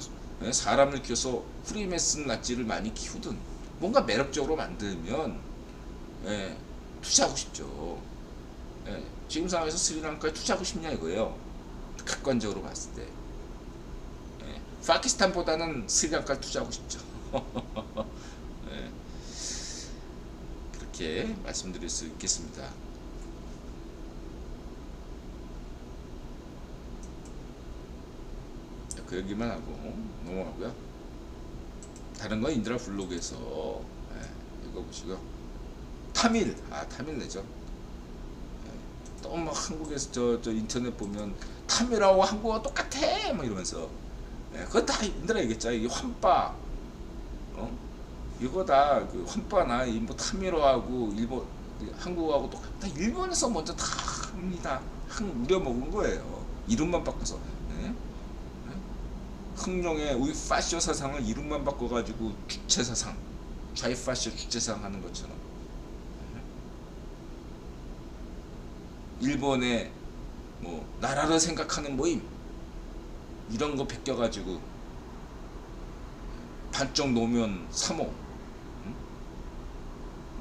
사람을 키워서 프리메슨 낫지를 많이 키우든 뭔가 매력적으로 만들면 투자하고 싶죠. 지금 상황에서 스리랑카에 투자하고 싶냐 이거예요.客관적으로 봤을 때. 파키스탄보다는 스리랑카에 투자하고 싶죠. 그렇게 말씀드릴 수 있겠습니다. 그 얘기만 하고 넘어가고요. 다른 건 인드라 블로그에서 읽어보시고요. 타밀 내죠. 또 막 한국에서 저 인터넷 보면 타밀하고 한국어 똑같아 막 이러면서, 그거 다 인드라 얘기했죠. 이게 환빠, 이거 다 그 환빠나 뭐 타밀어하고 일본 한국하고 똑같다. 일본에서 먼저 다 합니다. 우려먹은 거예요. 이름만 바꿔서. 흥룡의 우리 파쇼 사상을 이름만 바꿔가지고 주체 사상, 좌이파쇼 주체 사상 하는 것처럼, 일본의 뭐 나라를 생각하는 모임 이런 거 베껴가지고 반쪽 노면 3호,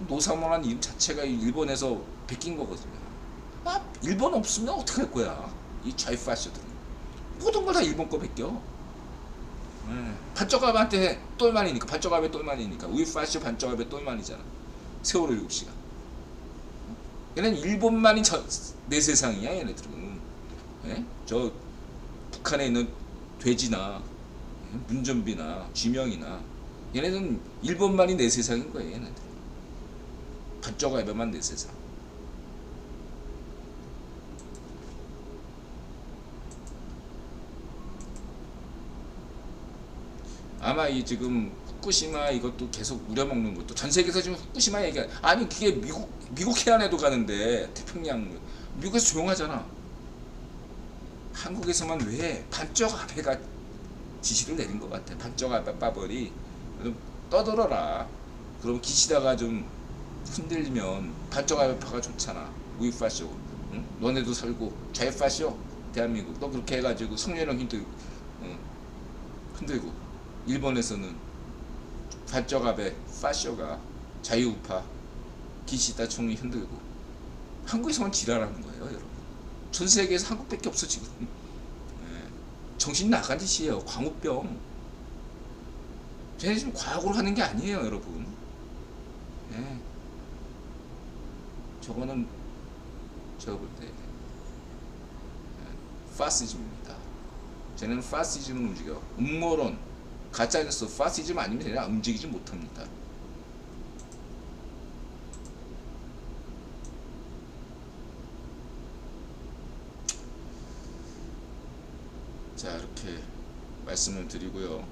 노사모라는 이름 자체가 일본에서 베낀 거거든요. 일본 없으면 어떻게 할 거야, 이 좌이파쇼들은. 모든 걸 다 일본 거 베껴. 반쪽갑한테 똘만이니까, 반쪽갑에 똘만이니까. 우이파쇼 반쪽갑에 똘만이잖아. 세월호 7시간. 얘는 일본만이 내 세상이야, 얘네들은. 예? 저 북한에 있는 돼지나 문전비나 쥐명이나 얘네는 일본만이 내 세상인 거예요, 얘네들. 반쪽갑에만 내 세상. 아마 이 지금 후쿠시마 이것도 계속 우려먹는 것도 전 세계에서 지금 후쿠시마 얘기가 아니 그게 미국 해안에도 가는데 태평양 미국에서 조용하잖아. 한국에서만 왜 반쪽 아베가 지시를 내린 것 같아. 반쪽 아베 빠벌이 좀 떠들어라. 그럼 기시다가 좀 흔들리면 반쪽 아베파가 좋잖아. 우이파쇼, 응? 너네도 살고 좌이파쇼 대한민국 너 그렇게 해가지고 성렬형 흔들고. 일본에서는 반쪽아베 파쇼가 자유우파 기시다 총리 흔들고. 한국에서만 지랄하는 거예요, 여러분. 전 세계에서 한국밖에 없어 지금. 정신 나간 짓이에요. 광우병. 쟤네 지금 과학으로 하는 게 아니에요, 여러분. 저거는 제가 볼 때 파시즘입니다. 쟤는 파시즘을 움직여. 음모론 가짜뉴스 파시즘 아니면 그냥 움직이지 못합니다. 자, 이렇게 말씀을 드리고요.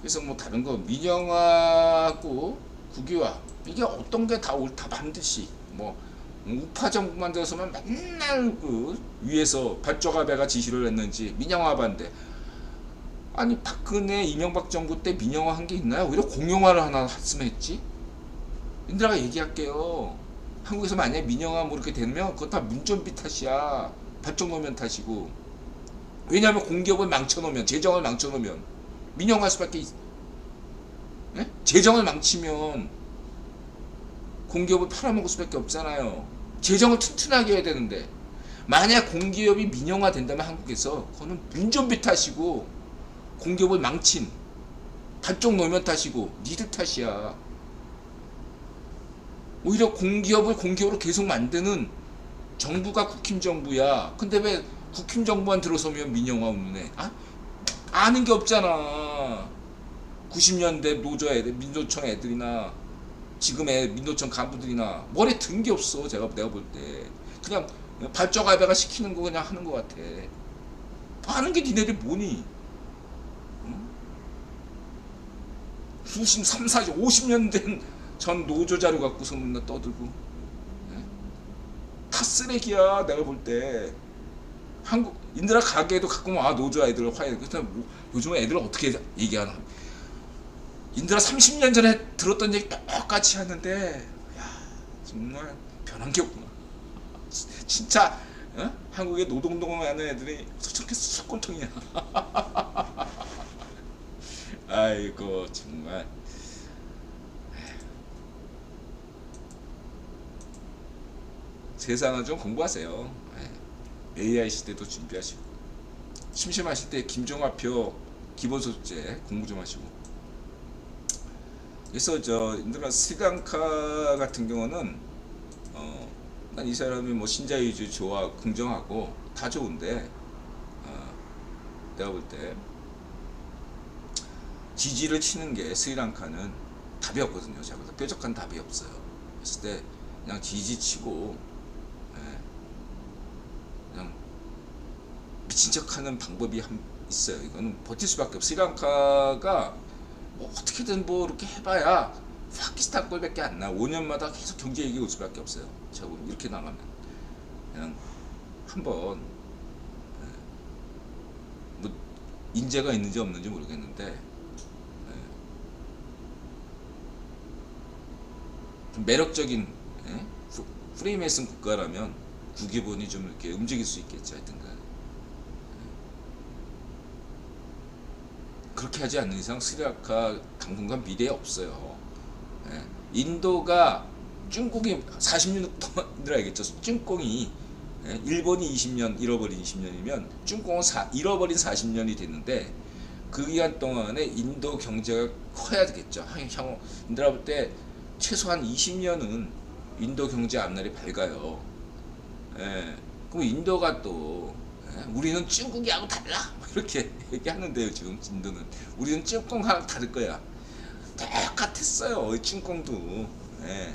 그래서 뭐 다른 거 민영화하고 국유화 이게 어떤 게 다 반드시 뭐 우파 정부만 들어서면 맨날 그 위에서 반쪽아베가 지시를 했는지 민영화 반대. 아니 박근혜 이명박 정부 때 민영화 한 게 있나요? 오히려 공영화를 하나 했으면 했지. 인들아가 얘기할게요. 한국에서 만약에 민영화 뭐 이렇게 되면 그거 다 문전비 탓이야. 반쪽 노면 탓이고. 왜냐하면 공기업을 망쳐놓으면, 재정을 망쳐놓으면 민영화할 수밖에 재정을 망치면 공기업을 팔아먹을 수밖에 없잖아요. 재정을 튼튼하게 해야 되는데 만약 공기업이 민영화 된다면 한국에서 그거는 문전비 탓이고 공기업을 망친 반쪽 노면 탓이고 니들 탓이야. 오히려 공기업으로 계속 만드는 정부가 국힘 정부야. 근데 왜 국힘 정부만 들어서면 민영화 없네? 아는 게 없잖아. 90년대 노조 애들, 민노총 애들이나 지금의 민노총 간부들이나 머리에 든 게 없어. 내가 볼 때 그냥 발적아배가 시키는 거 그냥 하는 것 같아. 아는 게 니네들 뭐니? 수십, 3, 40, 50년 된 전 노조 자료 갖고서 맨날 떠들고. 다 쓰레기야. 내가 볼 때 한국 인들아 가게에도 가끔 노조 애들 화해. 그래서 뭐, 요즘 애들 어떻게 얘기하나? 인들아 30년 전에 들었던 얘기 똑같이 하는데 야 정말 변한 게 없구나. 진짜 한국에 노동동하는 애들이 저렇게 수건통이야. 아이고 정말. 세상은 좀 공부하세요. AI 시대도 준비하시고 심심하실 때 김종화표 기본소득제 공부 좀 하시고. 그래서 인도나 스리랑카 같은 경우는 난 이 사람이 뭐 신자유주의 좋아 긍정하고 다 좋은데 내가 볼 때 지지를 치는 게 스리랑카는 답이 없거든요. 제가 볼 때 뾰족한 답이 없어요. 그랬을 때 그냥 지지치고 그냥 미친 척하는 방법이 있어요. 이거는 버틸 수밖에 없어요. 스리랑카가 뭐 어떻게든 뭐 이렇게 해봐야 파키스탄 꼴밖에 안 나. 5년마다 계속 경제 얘기 올 수밖에 없어요. 제가 보면 이렇게 나가면 그냥 한번 뭐 인재가 있는지 없는지 모르겠는데 좀 매력적인 프리메이슨 국가라면 국기본이 좀 이렇게 움직일 수 있겠죠. 하여튼간 그렇게 하지 않는 이상 스리랑카 당분간 미래에 없어요. 인도가 중국이 40년 동안 알겠죠. 중공이 예? 일본이 20년 잃어버린 20년이면 중공은 잃어버린 40년이 됐는데 그 기간 동안에 인도 경제가 커야 되겠죠. 향후 인도라 볼 때 최소한 20년은 인도 경제 앞날이 밝아요. 예. 그럼 인도가 또 우리는 중국이하고 달라 이렇게 얘기하는데요. 지금 인도는 우리는 중국하고 다를 거야. 똑같았어요. 중국도. 예.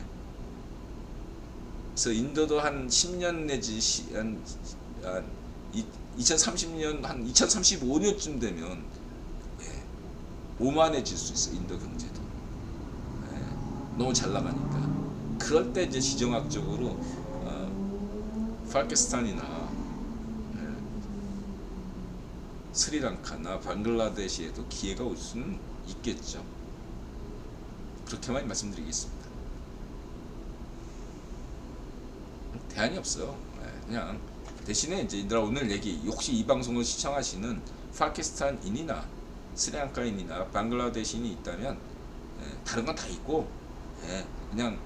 그래서 인도도 한 10년 내지 한 2030년 한 2035년쯤 되면 오만해질 수 있어. 인도 경제도 너무 잘 나가니까. 그럴 때 이제 지정학적으로 파키스탄이나 스리랑카나 방글라데시에도 기회가 올 수는 있겠죠. 그렇게만 말씀드리겠습니다. 대안이 없어요. 그냥 대신에 이제 이들아 오늘 얘기 혹시 이 방송을 시청하시는 파키스탄인이나 스리랑카인이나 방글라데시인이 있다면 다른 건 다 있고 그냥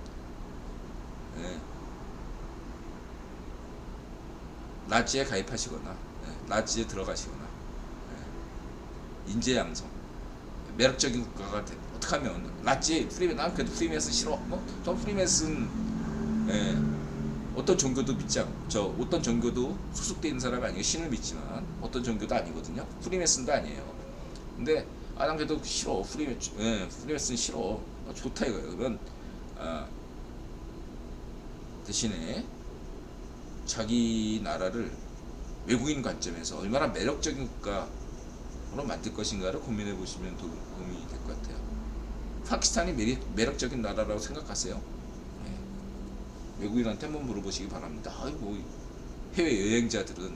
라지에 가입하시거나 라지에 들어가시거나 인재 양성 매력적인 국가가 어떻게 하면 라지 난 그래도 프리메슨 싫어. 저 프리메슨 어떤 종교도 믿지 않죠. 어떤 종교도 소속되어 있는 사람이 아니고 신을 믿지만 어떤 종교도 아니거든요. 프리메슨도 아니에요. 근데 난 그래도 싫어. 프리메슨 싫어. 좋다 이거예요. 그러면 대신에 자기 나라를 외국인 관점에서 얼마나 매력적인 국가로 만들 것인가를 고민해 보시면 도움이 될 것 같아요. 파키스탄이 매력적인 나라라고 생각하세요? 외국인한테 한번 물어보시기 바랍니다. 아이고, 해외 여행자들은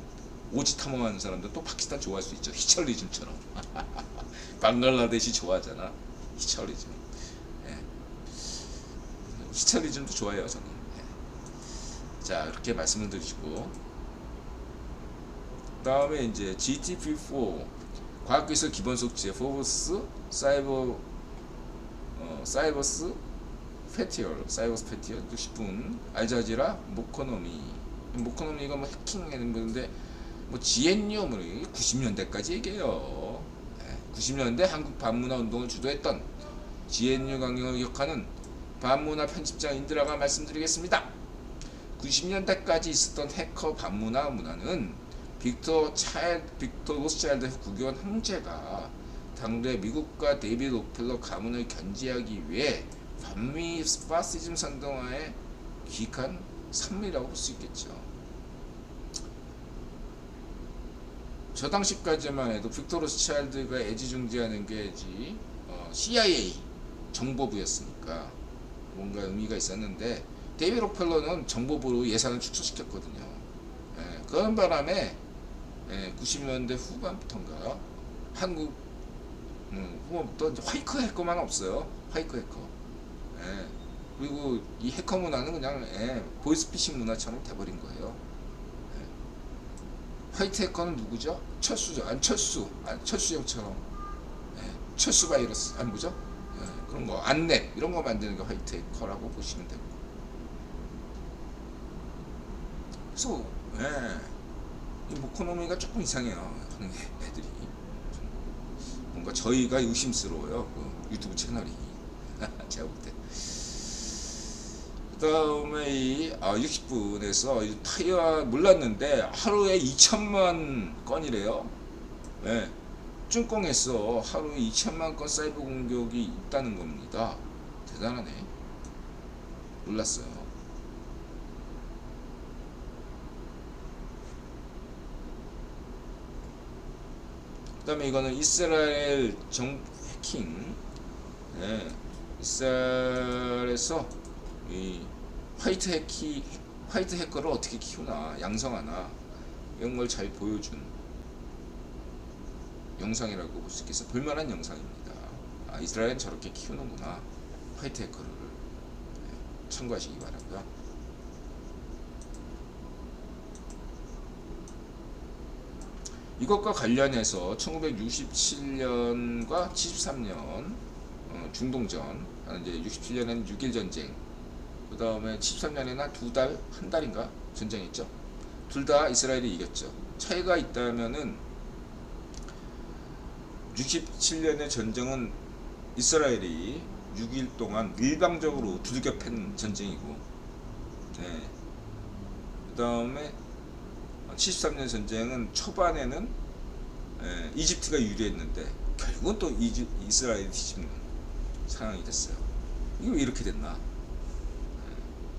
오지 탐험하는 사람들 또 파키스탄 좋아할 수 있죠. 히철리즘처럼. 방글라데시 좋아하잖아. 히철리즘. 히철리즘도 좋아해요, 저는. 자, 이렇게 말씀을 드리시고, 그 다음에 이제 GTP4 과학기술 기본속지 포브스 사이버스 페티얼 60분 알자지라 모코노미가 뭐 해킹하는 건데 뭐 GNU 90년대까지 얘기해요. 90년대 한국 반문화 운동을 주도했던 GNU 강령을 기억하는 반문화 편집장 인드라가 말씀드리겠습니다. 90년대까지 있었던 해커 반문화 문화는 빅터 로스차일드 국유원 형제가 당대 미국과 데이비드 록펠러 가문을 견제하기 위해 반미 파시즘 선동화에 기획한 산물이라고 볼 수 있겠죠. 저 당시까지만 해도 빅터 로스차일드가 애지중지하는 게 CIA 정보부였으니까 뭔가 의미가 있었는데 데이비드 록펠러는 정보부로 예산을 축소시켰거든요. 그런 바람에 90년대 후반부터인가 한국 후반부터 화이트 해커만 없어요. 화이트 해커. 그리고 이 해커 문화는 그냥 보이스피싱 문화처럼 돼버린 거예요. 화이트 해커는 누구죠? 철수죠. 철수 형처럼 철수 바이러스 뭐죠? 그런 거 안랩 이런 거 만드는 게 화이트 해커라고 보시면 되고. 그래서 이 모코노미가 조금 이상해요. 애들이 뭔가 저희가 의심스러워요. 그 유튜브 채널이 제가 볼 때. 그 다음에 이 60분에서 이 타이와 몰랐는데 하루에 2천만 건이래요. 쭝꽁에서 하루에 2천만 건 사이버 공격이 있다는 겁니다. 대단하네. 몰랐어요. 그 다음에 이거는 이스라엘 정부 해킹. 이스라엘에서 이 화이트 해커를 어떻게 키우나 양성하나 이런 걸 잘 보여준 영상이라고 볼 수 있겠어요. 볼만한 영상입니다. 이스라엘은 저렇게 키우는구나. 화이트 해커를 참고하시기 바라고요. 이것과 관련해서 1967년과 73년 중동전, 이제 67년에는 6.1 전쟁, 그 다음에 73년에는 한 달인가 전쟁했죠. 둘 다 이스라엘이 이겼죠. 차이가 있다면은 67년의 전쟁은 이스라엘이 6일 동안 일방적으로 두들겨 팬 전쟁이고, 네. 그 다음에 73년 전쟁은 초반에는 이집트가 유리했는데 결국은 또 이스라엘이 뒤집는 상황이 됐어요. 이거 왜 이렇게 됐나?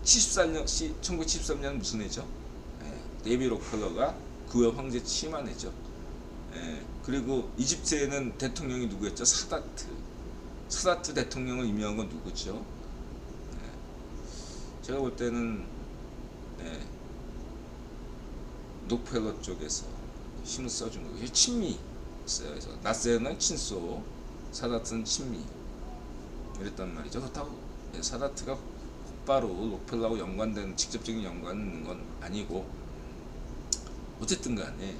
1973년 무슨 해죠? 데이비 록펠러가 구역 황제 취임한 해죠. 그리고 이집트에는 대통령이 누구였죠? 사다트 대통령을 임명한 건 누구죠? 제가 볼 때는 록펠러 쪽에서 힘을 써준 거예요. 친미 있어요. 그래서 나세르는 친소, 사다트는 친미 이랬단 말이죠. 그렇다고 사다트가 곧바로 록펠러하고 연관된 직접적인 연관은 있는 건 아니고, 어쨌든 간에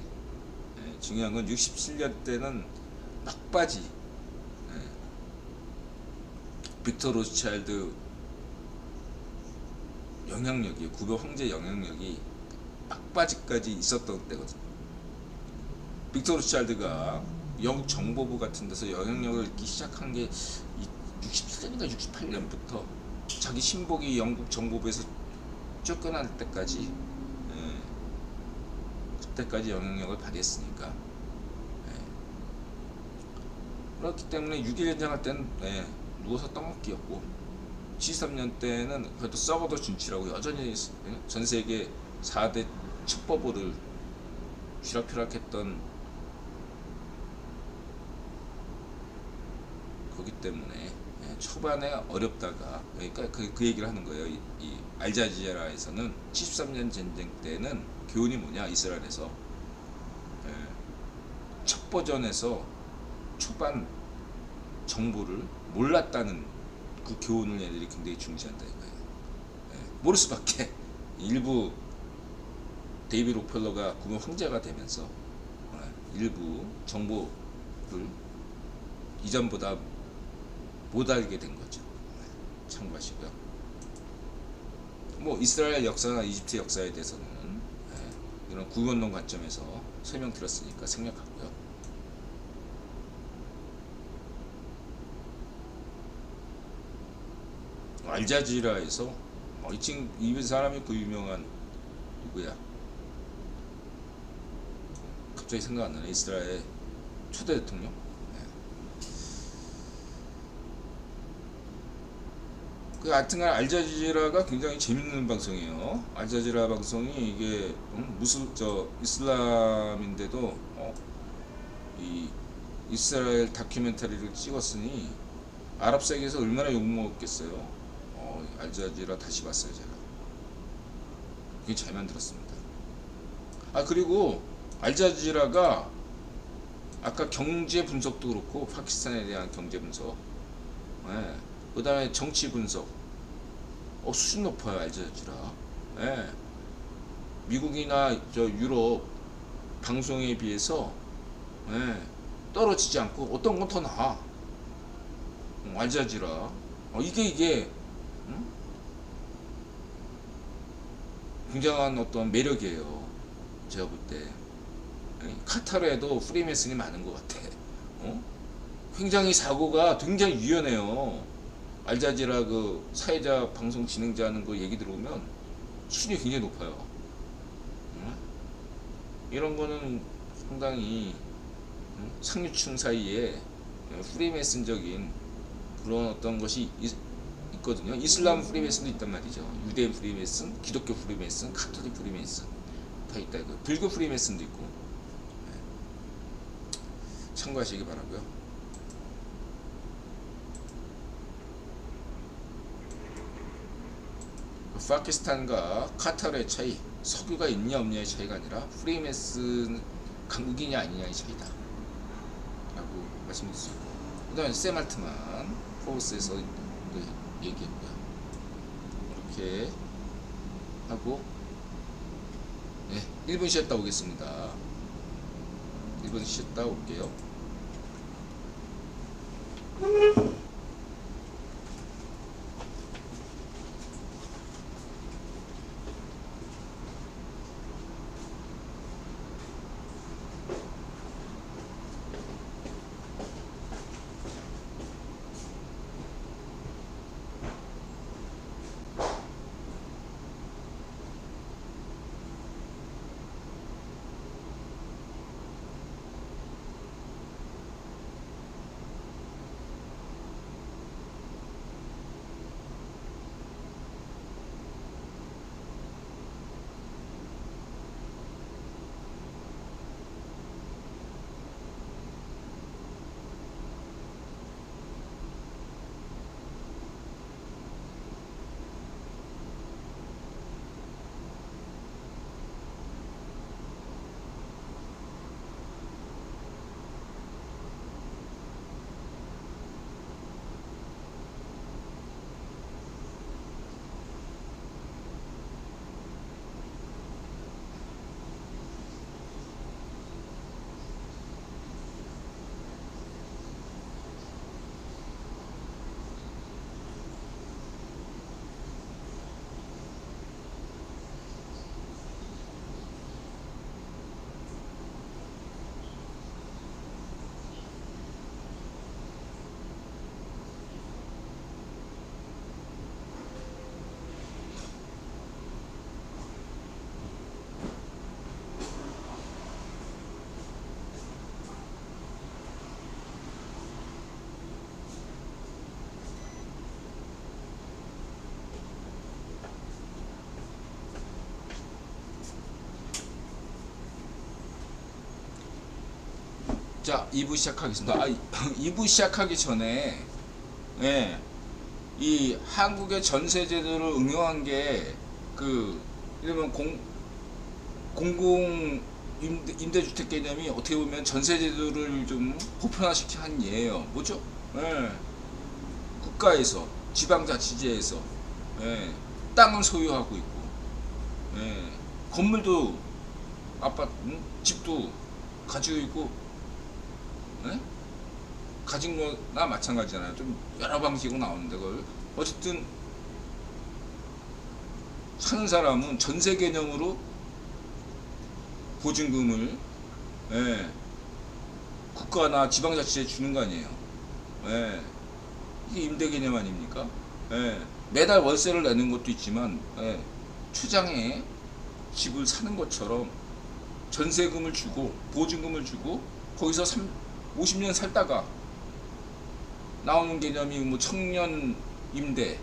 중요한 건 67년 때는 막바지 빅터 로스차일드 영향력이, 구별 황제 영향력이 막바지까지 있었던 때거든요. 빅터 로스차일드가 영국 정보부 같은 데서 영향력을 잃기 시작한 게 67년인가 68년부터 자기 신복이 영국 정보부에서 쫓겨날 때까지, 그때까지 영향력을 발휘했으니까. 그렇기 때문에 6.1 전쟁할 때는 누워서 떡먹기였고, 73년 때는 그래도 썩어도 준치라고 여전히 전세계 4대 첩보부를 쥐락펴락했던 거기 때문에 초반에 어렵다가, 그러니까 그 얘기를 하는 거예요. 이 알자지라에서는 73년 전쟁 때는 교훈이 뭐냐, 이스라엘에서 첩보전에서 초반 정보를 몰랐다는 그 교훈을 얘들이 굉장히 중시한다 이거예요. 모를 수밖에. 일부 데이비 록펠러가 구명 황제가 되면서 일부 정보를 이전보다 못 알게 된 거죠. 참고하시고요. 뭐 이스라엘 역사나 이집트 역사에 대해서는 이런 구원론 관점에서 설명드렸으니까 생략하고요. 알자지라에서 이 사람이 그 유명한 누구야? 갑자기 생각 안 나네. 이스라엘 초대 대통령. 하여튼간 알자지라가 굉장히 재밌는 방송이에요. 알자지라 방송이 이게 이슬람인데도 이 이스라엘 다큐멘터리를 찍었으니 아랍 세계에서 얼마나 욕먹었겠어요. 알자지라 다시 봤어요 제가. 굉장히 잘 만들었습니다. 그리고 알자지라가 아까 경제 분석도 그렇고, 파키스탄에 대한 경제 분석, 그 다음에 정치 분석, 수준 높아요 알자지라. 미국이나 유럽 방송에 비해서 떨어지지 않고 어떤 건 더 나아. 알자지라. 이게 굉장한 어떤 매력이에요. 제가 볼 때. 카타르에도 프리메이슨이 많은 것 같아. 굉장히 사고가 굉장히 유연해요. 알자지라 그 사회자 방송 진행자 하는 거 얘기 들어오면 수준이 굉장히 높아요. 이런 거는 상당히 상류층 사이에 프리메이슨적인 그런 어떤 것이 있거든요. 이슬람 프리메이슨도 있단 말이죠. 유대인 프리메이슨, 기독교 프리메이슨, 카톨릭 프리메이슨 다 있다 이거. 불교 프리메이슨도 있고. 참고하시기 바라고요. 파키스탄과 카타르의 차이, 석유가 있냐 없냐의 차이가 아니라 프리메이슨 강국이냐 아니냐의 차이다 라고 말씀드릴 수 있고, 그 다음에 샘 알트만 포브스에서 얘기했고요. 이렇게 하고 1분 쉬었다 오겠습니다. 1분 쉬었다 올게요. 자, 2부 시작하겠습니다. 2부 시작하기 전에, 예, 이 한국의 전세 제도를 응용한 게, 이러면 공공 임대주택 개념이 어떻게 보면 전세 제도를 좀 보편화시킨 예예요. 뭐죠? 예, 국가에서, 지방자치제에서, 예, 땅을 소유하고 있고, 예, 건물도, 아파트, 집도 가지고 있고, 예? 가진 거나 마찬가지잖아요. 좀 여러 방식으로 나오는데, 그걸 어쨌든 사는 사람은 전세 개념으로 보증금을, 예, 국가나 지방자치에 주는 거 아니에요. 예, 이게 임대 개념 아닙니까? 예, 매달 월세를 내는 것도 있지만, 예, 초장에 집을 사는 것처럼 전세금을 주고 보증금을 주고 거기서 50년 살다가 나오는 개념이 뭐 청년 임대,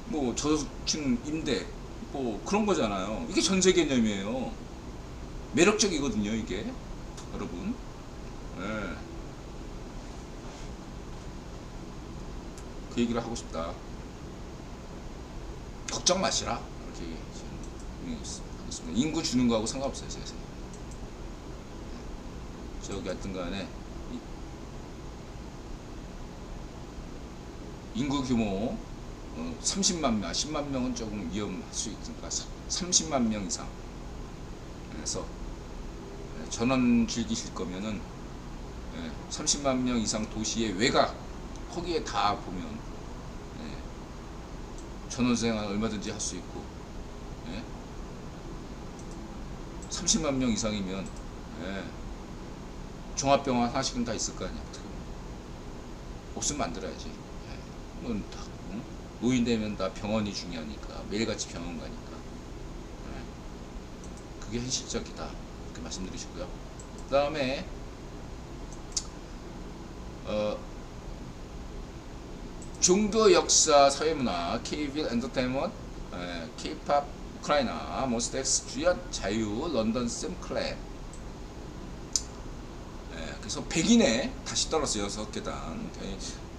뭐 저소득층 임대, 뭐 그런 거잖아요. 이게 전세 개념이에요. 매력적이거든요, 이게. 여러분. 예. 그 얘기를 하고 싶다. 걱정 마시라. 이렇게 하겠습니다. 인구 주는 거하고 상관없어요, 제 생각에. 저기 하여튼 간에 인구 규모 30만 명, 10만 명은 조금 위험할 수 있으니까 30만 명 이상. 그래서 전원 즐기실 거면은 30만 명 이상 도시의 외곽 거기에 다 보면 전원생활 얼마든지 할 수 있고, 30만 명 이상이면 종합병원 하나씩은 다 있을 거 아니야. 없으면 만들어야지. 노인 되면 다 병원이 중요하니까 매일같이 병원 가니까. 그게 현실적이다. 이렇게 말씀드리시고요. 그 다음에 종교, 역사, 사회문화, K-빌, 엔터테인먼트, K-팝, 우크라이나, 몬스타엑스, 주연, 자유, 런던 샘클랩. 그래서 100인에 다시 떨었어요. 6계단.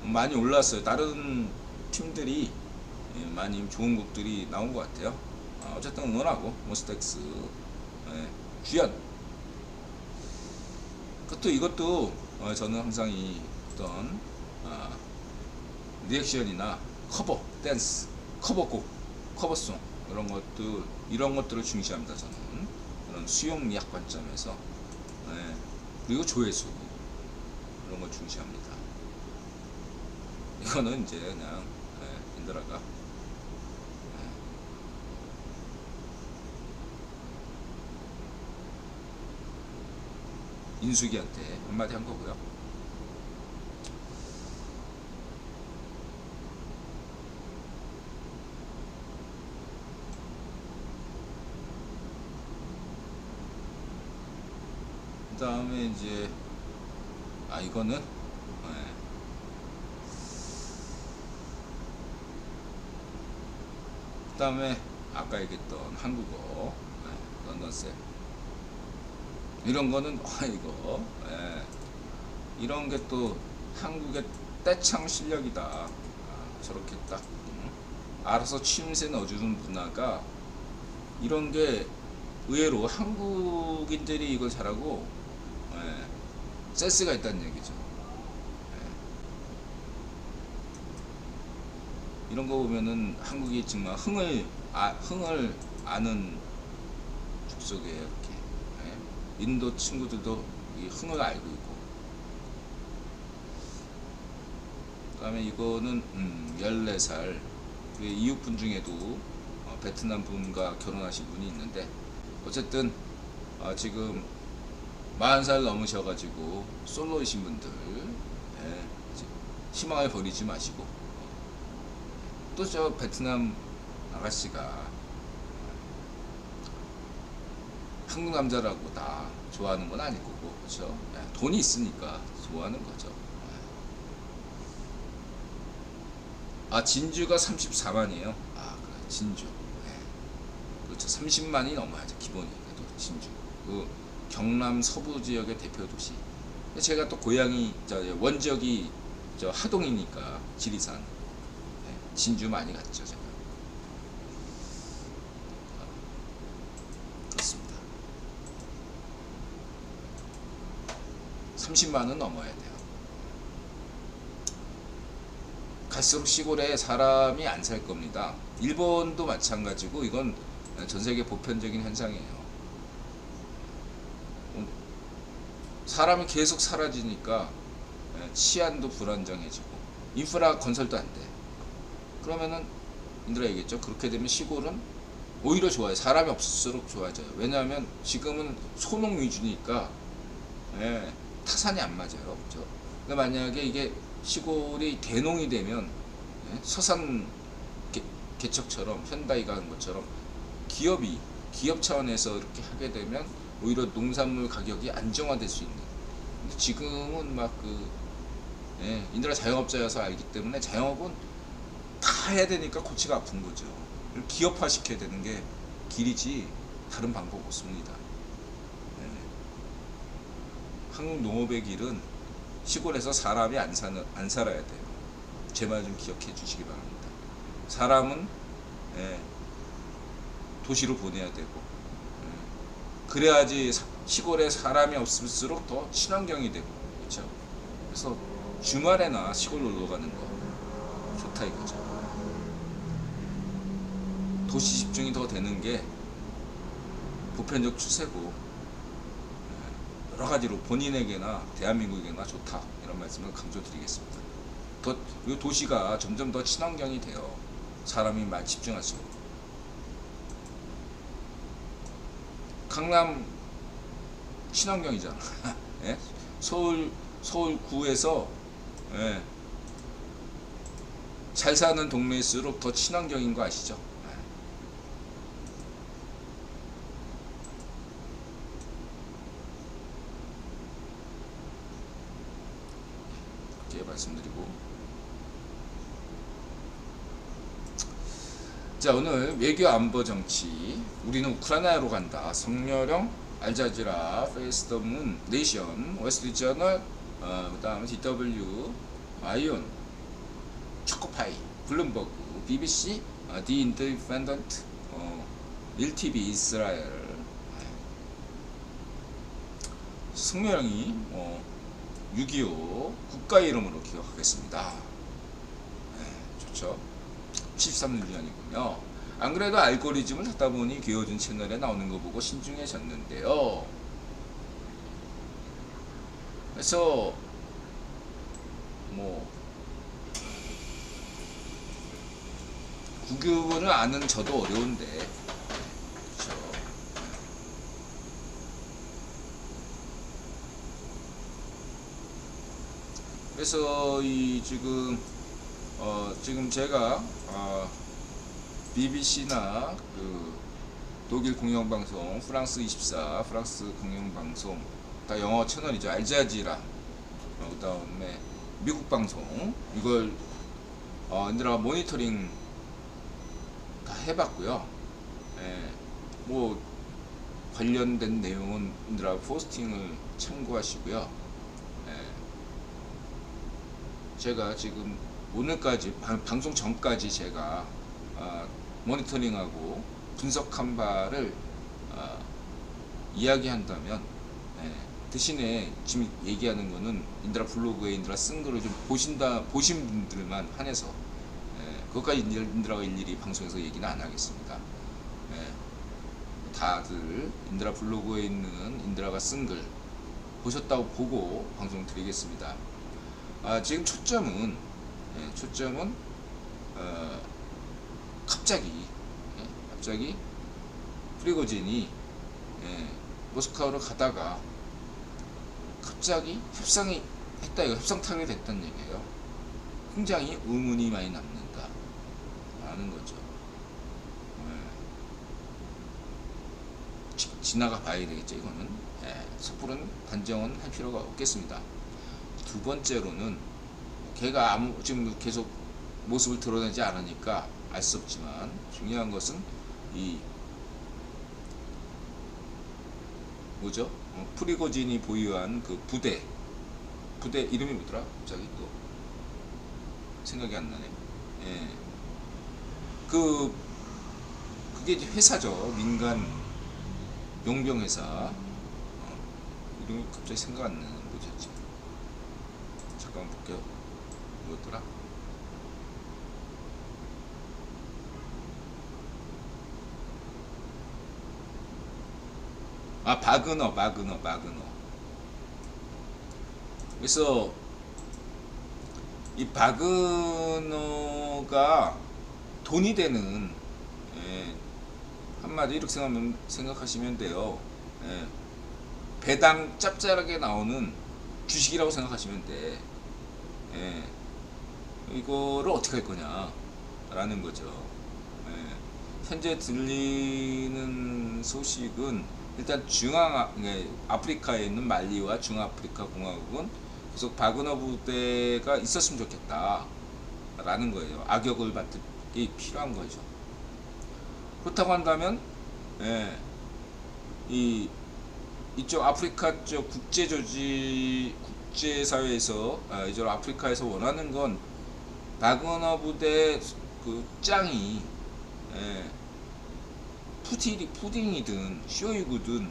많이 올랐어요. 다른 팀들이 많이 좋은 곡들이 나온 것 같아요. 어쨌든 응원하고, 몬스타엑스, 주연. 이것도 저는 항상 이 어떤 리액션이나 커버, 댄스, 커버곡, 커버송 이런 것들을 중시합니다. 저는 그런 수용 미학 관점에서. 그리고 조회수 이런 걸 중시합니다. 이거는 이제 그냥 인더라가 인숙이한테 한마디 한 거고요. 그 다음에 이제 이거는 그 다음에 아까 얘기했던 한국어 런던쌤 이런 거는 이거 이런 게 또 한국의 떼창 실력이다. 저렇게 딱 알아서 취임새 넣어주는 문화가 이런 게 의외로 한국인들이 이걸 잘하고 센스가 있다는 얘기죠. 이런 거 보면은 한국이 정말 흥을 아는 족속이에요. 이렇게 인도 친구들도 이 흥을 알고 있고. 그 다음에 이거는 14살 이웃분 중에도 베트남 분과 결혼하신 분이 있는데, 어쨌든 지금 40살 넘으셔가지고 솔로이신 분들 희망을 버리지 마시고, 또 저 베트남 아가씨가 한국 남자라고 다 좋아하는 건 아닐 거고, 그렇죠? 돈이 있으니까 좋아하는 거죠. 진주가 34만이에요. 그래, 진주. 그렇죠. 30만이 넘어야죠, 기본이. 그래도 진주. 그 경남 서부 지역의 대표 도시. 제가 또 고향이 원적이 하동이니까 지리산, 예, 진주 많이 갔죠 제가. 그렇습니다. 30만원 넘어야 돼요. 갈수록 시골에 사람이 안 살 겁니다. 일본도 마찬가지고 이건 전세계 보편적인 현상이에요. 사람이 계속 사라지니까 치안도 불안정해지고 인프라 건설도 안 돼. 그러면은 인드라 얘기했죠. 그렇게 되면 시골은 오히려 좋아요. 사람이 없을수록 좋아져요. 왜냐하면 지금은 소농 위주니까, 예, 타산이 안 맞아요. 그렇죠? 근데 만약에 이게 시골이 대농이 되면, 예, 서산 개척처럼 현다이가 한 것처럼 기업 차원에서 이렇게 하게 되면 오히려 농산물 가격이 안정화될 수 있는. 근데 지금은 막 예, 인드라 자영업자여서 알기 때문에 자영업은 다 해야 되니까 골치가 아픈 거죠. 기업화 시켜야 되는 게 길이지 다른 방법 없습니다. 네. 한국 농업의 길은 시골에서 사람이 안 살아야 돼요. 제 말 좀 기억해 주시기 바랍니다. 사람은, 예, 도시로 보내야 되고, 예, 그래야지 시골에 사람이 없을수록 더 친환경이 되고, 그렇죠? 그래서 주말에나 시골 놀러 가는 거 좋다 이거죠. 도시 집중이 더 되는 게 보편적 추세고, 여러 가지로 본인에게나 대한민국에게나 좋다 이런 말씀을 강조드리겠습니다. 이 도시가 점점 더 친환경이 돼요. 사람이 많이 집중할수록. 강남 친환경이잖아. 예? 서울구에서, 예, 잘 사는 동네일수록 더 친환경인 거 아시죠? 이렇게 말씀드리고, 자, 오늘 외교 안보 정치, 우리는 우크라이나로 간다. 성렬형, 알자지라, 페이스 더 문, 네이션, 월스트리트 저널, 그 다음에 DW, 아이온, 초코파이, 블룸버그, BBC, 디 인디펜던트, 1TV 이스라엘. 성렬형이 6.25 국가 이름으로 기억하겠습니다. 네, 좋죠. 73년이군요. 안 그래도 알고리즘을 찾다 보니 귀여워준 채널에 나오는 거 보고 신중해졌는데요. 그래서 국유를 아는 저도 어려운데, 그렇죠. 그래서 지금 제가 BBC나 독일 공영방송, 프랑스 24, 프랑스 공영방송 다 영어 채널이죠. 알자지라, 그 다음에 미국 방송, 이걸 인드라 모니터링 다 해봤고요. 예, 관련된 내용은 인드라 포스팅을 참고하시고요. 예, 제가 지금 오늘까지 방송 전까지 제가 모니터링하고 분석한 바를 이야기한다면, 예, 대신에 지금 얘기하는 거는 인드라 블로그에 인드라 쓴 거를 좀 보신 분들만 한해서, 예, 그것까지 인드라가 일일이 방송에서 얘기는 안 하겠습니다. 예, 다들 인드라 블로그에 있는 인드라가 쓴 글 보셨다고 보고 방송 드리겠습니다. 지금 초점은 갑자기 프리고진이, 예, 모스크바로 가다가 갑자기 협상이 했다, 이거 협상 타결이 됐다는 얘기예요. 굉장히 의문이 많이 남는다 라는 거죠. 예, 지나가 봐야 되겠죠. 이거는, 예, 섣부른 단정은 할 필요가 없겠습니다. 두 번째로는 걔가 지금 계속 모습을 드러내지 않으니까 알 수 없지만, 중요한 것은 프리고진이 보유한 그 부대, 부대 이름이 뭐더라? 갑자기 또 생각이 안 나네. 예. 그게 이제 회사죠. 민간 용병 회사. 이름이 갑자기 생각 안 나는 뭐였지? 잠깐만 볼게요. 뭐였더라? 아, 바그너. 그래서 이 바그너가 돈이 되는, 예, 한마디 이렇게 생각하시면 돼요. 예, 배당 짭짤하게 나오는 주식이라고 생각하시면 돼. 예, 이거를 어떻게 할 거냐 라는 거죠. 예, 현재 들리는 소식은 일단 아프리카에 있는 말리와 중아프리카 공화국은 계속 바그너 부대가 있었으면 좋겠다 라는 거예요. 악역을 받기 필요한 거죠. 그렇다고 한다면, 예, 이쪽 아프리카 쪽 국제사회에서, 이쪽 아프리카에서 원하는 건 바그너 부대 그 짱이, 예, 푸딩이든 쇼이구든,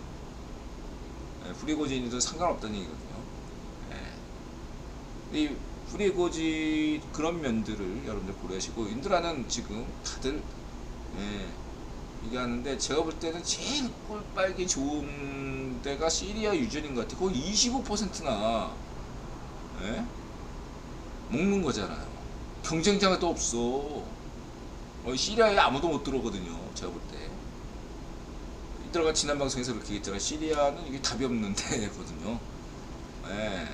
예, 프리고진이든 상관없다는 얘기거든요. 예. 이 프리고진 그런 면들을 여러분들 고려하시고, 인드라는 지금 다들, 예, 얘기하는데, 제가 볼 때는 제일 꼴빨기 좋은 데가 시리아 유전인 것 같아요. 거의 25%나 예? 먹는 거잖아요. 경쟁자가 또 없어. 시리아에 아무도 못 들어오거든요. 제가 볼 때. 이들가 지난 방송에서 그렇게 얘기했잖아요. 시리아는 이게 답이 없는 데거든요. 예.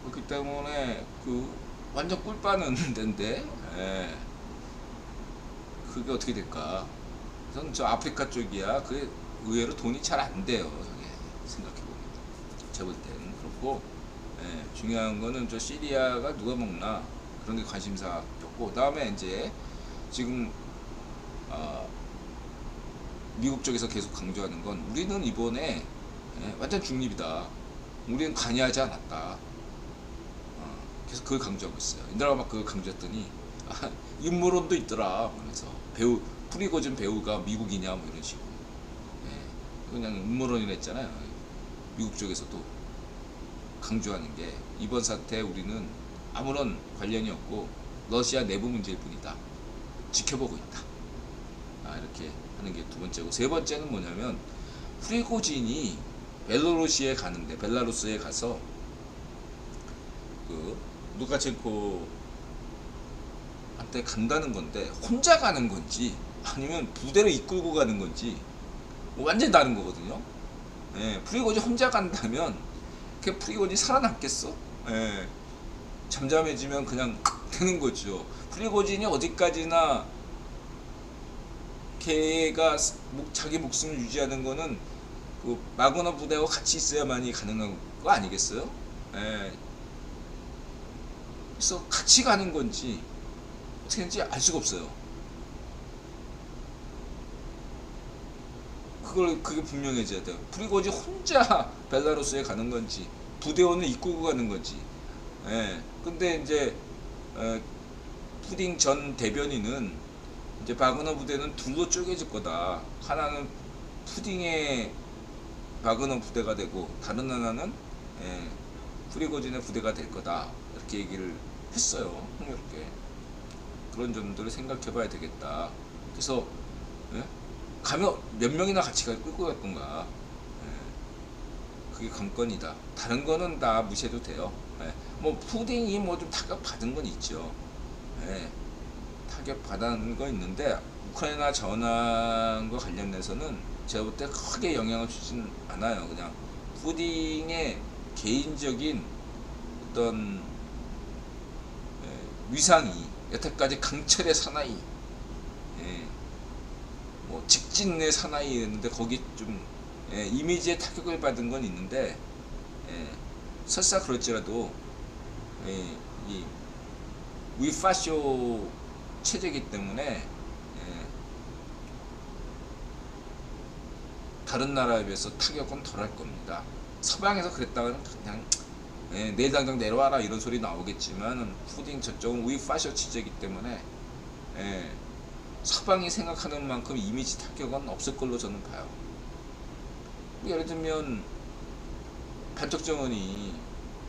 그렇기 때문에 완전 꿀 빠는 데인데, 예, 그게 어떻게 될까? 저는 저 아프리카 쪽이야. 그게 의외로 돈이 잘 안 돼요. 저게 생각해보면. 제가 볼 때는 그렇고, 예, 중요한 거는 저 시리아가 누가 먹나 그런 게 관심사였고, 그다음에 이제 지금 미국 쪽에서 계속 강조하는 건, 우리는 이번에, 예, 완전 중립이다. 우리는 관여하지 않았다. 계속 그걸 강조하고 있어요. 인드라가 막 그걸 강조했더니,陰謀論도 있더라. 그래서 프리고진 배우가 미국이냐 뭐 이런 식으로, 예, 그냥 음모론이라 했잖아요. 미국 쪽에서도 강조하는 게, 이번 사태에 우리는 아무런 관련이 없고 러시아 내부 문제일 뿐이다. 지켜보고 있다. 이렇게 하는 게 두 번째고, 세 번째는 뭐냐면, 프리고진이 벨라루스에 가서 루카첸코 한테 간다는 건데, 혼자 가는 건지 아니면 부대를 이끌고 가는 건지 완전히 다른 거거든요. 예, 프리고진 혼자 간다면 그 프리고진이 살아남겠어? 예, 잠잠해지면 그냥 되는 거죠. 프리고진이 어디까지나 걔가 자기 목숨을 유지하는 거는 마그너 부대와 같이 있어야만이 가능한 거 아니겠어요? 예. 그래서 같이 가는 건지 어떻게 하는지 알 수가 없어요. 그게 분명해져야 돼요. 프리고진 혼자 벨라루스에 가는 건지, 부대원을 이끌고 가는 건지. 예. 근데 이제 푸딩 전 대변인은, 이제 바그너 부대는 둘로 쪼개질 거다. 하나는 푸딩의 바그너 부대가 되고, 다른 하나는, 예, 프리고진의 부대가 될 거다. 이렇게 얘기를 했어요. 흥미롭게. 그런 점들을 생각해 봐야 되겠다. 그래서, 예? 가면 몇 명이나 같이 끌고 갈 건가. 예. 그게 관건이다. 다른 거는 다 무시해도 돼요. 예. 뭐 푸딩이 뭐 좀 타격 받은 건 있죠. 예. 타격 받은 거 있는데, 우크라이나 전황과 관련해서는 제가 볼 때 크게 영향을 주진 않아요. 그냥 푸딩의 개인적인 어떤 위상이, 여태까지 강철의 사나이, 예, 뭐 직진의 사나이였는데, 거기 좀, 예, 이미지에 타격을 받은 건 있는데, 예, 설사 그럴지라도, 예, 이 위파쇼 체제이기 때문에, 예, 다른 나라에 비해서 타격은 덜할 겁니다. 서방에서 그랬다가는 그냥, 예, 내일 당장 내려와라 이런 소리 나오겠지만 푸딩 저쪽은 우익 파셔치제이기 때문에 예, 서방이 생각하는 만큼 이미지 타격은 없을 걸로 저는 봐요. 예를 들면 반쪽정원이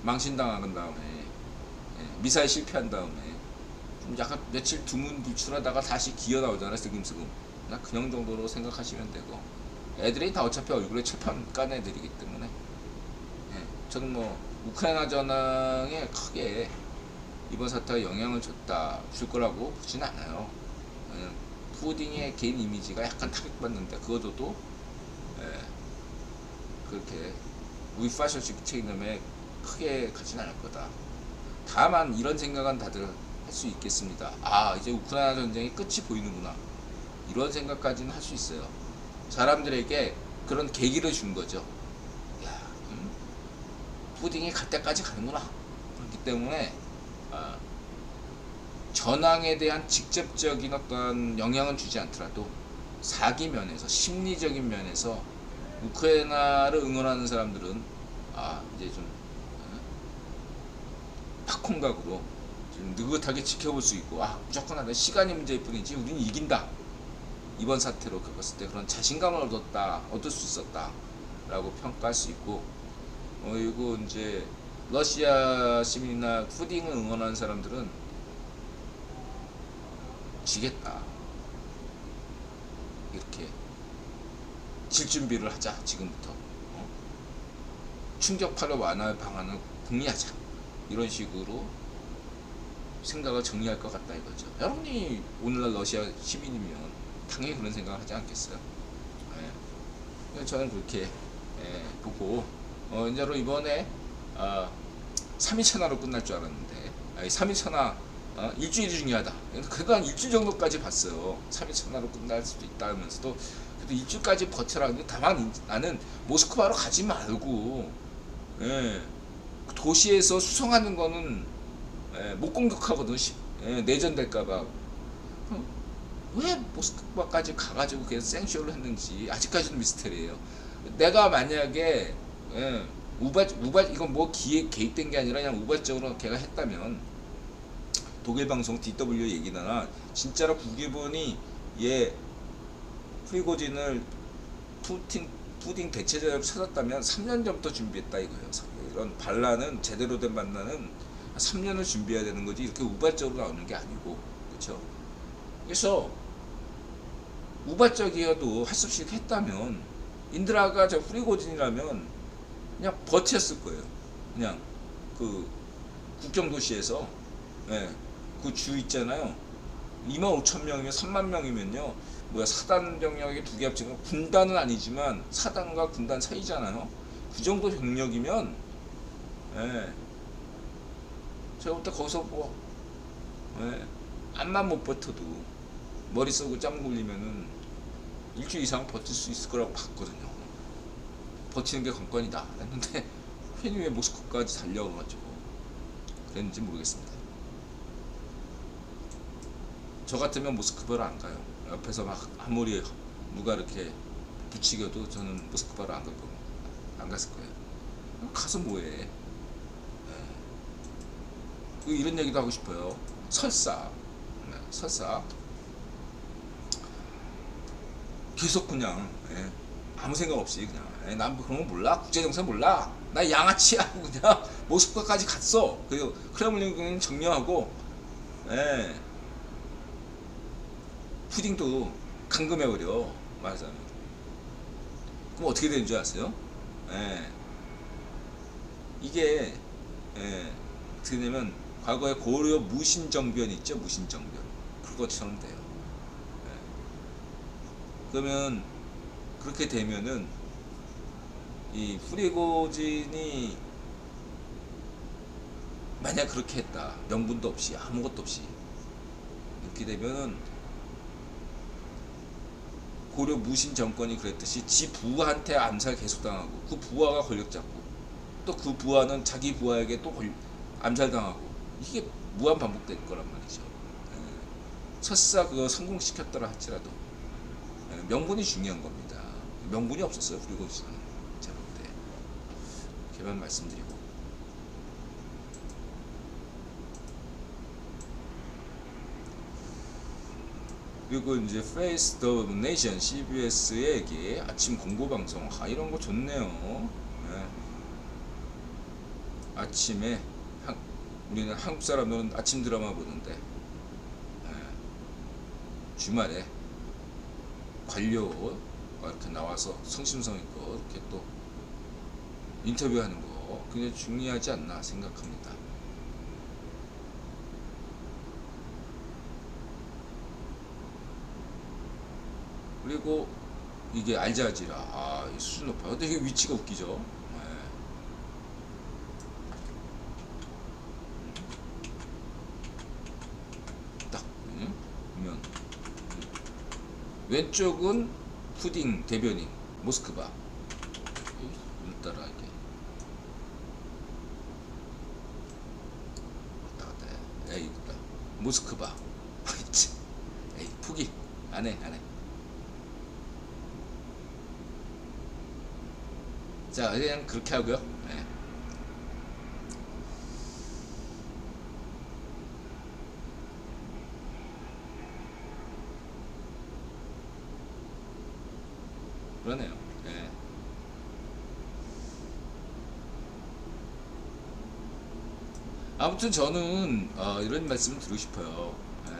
망신당한 다음에 예, 미사일 실패한 다음에 좀 약간 며칠 두문불출하다가 다시 기어 나오잖아요. 슬금슬금. 나 그냥 정도로 생각하시면 되고, 애들이 다 어차피 얼굴에 칠판 깐 애들이기 때문에 예, 저는 뭐 우크라이나 전황에 크게 이번 사태가 영향을 줄 거라고 보진 않아요. 예, 푸딩의 개인 이미지가 약간 타격받는데 그것도 예, 그렇게 우리 파셔식 책임에 크게 가진 않을 거다. 다만 이런 생각은 다들 할 수 있겠습니다. 아, 이제 우크라이나 전쟁이 끝이 보이는구나, 이런 생각까지는 할 수 있어요. 사람들에게 그런 계기를 준 거죠. 야, 푸딩이 갈 때까지 가는구나. 그렇기 때문에 전황에 대한 직접적인 어떤 영향은 주지 않더라도 사기 면에서, 심리적인 면에서 우크라이나를 응원하는 사람들은 이제 좀 팝콘각으로 좀 느긋하게 지켜볼 수 있고, 무조건 하는 시간이 문제일 뿐이지 우리는 이긴다, 이번 사태로 겪었을 때 그런 자신감을 얻을 수 있었다 라고 평가할 수 있고, 그리고 이제 러시아 시민이나 푸딩을 응원하는 사람들은 지겠다, 이렇게 질 준비를 하자, 지금부터 충격파를 완화할 방안을 궁리하자, 이런 식으로 생각을 정리할 것 같다 이거죠. 여러분이 오늘날 러시아 시민이면 당연히 그런 생각을 하지 않겠어요? 저는 그렇게 보고, 이제로 이번에 3.2천하로 끝날 줄 알았는데 3.2천하 일주일이 중요하다. 그래도 한 일주일 정도까지 봤어요. 3.2천하로 끝날 수도 있다 하면서도 그래도 일주일까지 버텨라. 근데 다만 나는 모스크바로 가지 말고 도시에서 수송하는 거는 못 공격하거든. 내전될까봐. 왜 모스크바까지 가가지고 그냥 생쇼를 했는지 아직까지는 미스터리예요. 내가 만약에 이건 뭐 개입된 게 아니라 그냥 우발적으로 걔가 했다면, 독일 방송 DW 얘기나 진짜로 북일본이 프리고진을 푸딩 대체제로 찾았다면 3년 전부터 준비했다 이거예요. 이런 반란은, 제대로 된 반란은 3년을 준비해야 되는 거지, 이렇게 우발적으로 나오는 게 아니고, 그렇죠? 그래서 우발적이어도 할 수 없이 했다면, 인드라가 저 프리고진이라면 그냥 버텼을 거예요. 그냥 그 국경 도시에서 그 주 있잖아요. 25,000명이면 3만 명이면요, 사단 병력이 두 개 합치면 군단은 아니지만 사단과 군단 사이잖아요. 그 정도 병력이면 제가 볼 때 거기서 암만 못 버텨도 머리 쏘고 짬 굴리면은 일주일 이상 버틸 수 있을 거라고 봤거든요. 버티는 게 관건이다 했는데 괜히 왜 모스크바까지 달려가지고 그랬는지 모르겠습니다. 저 같으면 모스크바를 안 가요. 옆에서 막 아무리 누가 이렇게 부추겨도 저는 모스크바를 안 갔을 거예요. 가서 뭐해. 이런 얘기도 하고 싶어요. 설사 계속 그냥 아무 생각 없이 그냥 난 그런 거 몰라, 국제정세 몰라, 나 양아치야 하고 그냥 모스크바까지 갔어. 그리고 크렘린궁 정리하고 푸딩도 감금해버려, 말하자면. 그럼 어떻게 되는 줄 아세요? 이게 어떻게 되냐면 과거에 고려 무신정변 있죠, 무신정변. 그것처럼 돼요. 그러면 그렇게 되면은 이 프리고진이 만약 그렇게 했다, 명분도 없이 아무것도 없이 이렇게 되면은 고려 무신 정권이 그랬듯이 지 부하한테 암살 계속 당하고, 그 부하가 권력 잡고, 또 그 부하는 자기 부하에게 또 암살당하고, 이게 무한 반복될 거란 말이죠. 설사 그거 성공시켰더라 할지라도 명분이 중요한 겁니다. 명분이 없었어요, 그리고 제가 볼 때. 개만 말씀드리고, 그리고 이제 Face the Nation CBS의 얘기 아침 공보 방송 이런 거 좋네요. 예. 아침에 우리는 한국 사람들은 아침 드라마 보는데 주말에 관료가 이렇게 나와서 성심성의껏 이렇게 또 인터뷰하는 거 굉장히 중요하지 않나 생각합니다. 그리고 이게 알자지라 이 수준 높아요. 근데 이게 위치가 웃기죠. 딱 보면 왼쪽은 푸딩 대변인 모스크바 따라 이렇게 왔다 갔다 해. 에이 모스크바 에이 푸기 안해 자 그냥 그렇게 하고요. 네. 그러네요. 네. 아무튼 저는 이런 말씀을 드리고 싶어요. 네.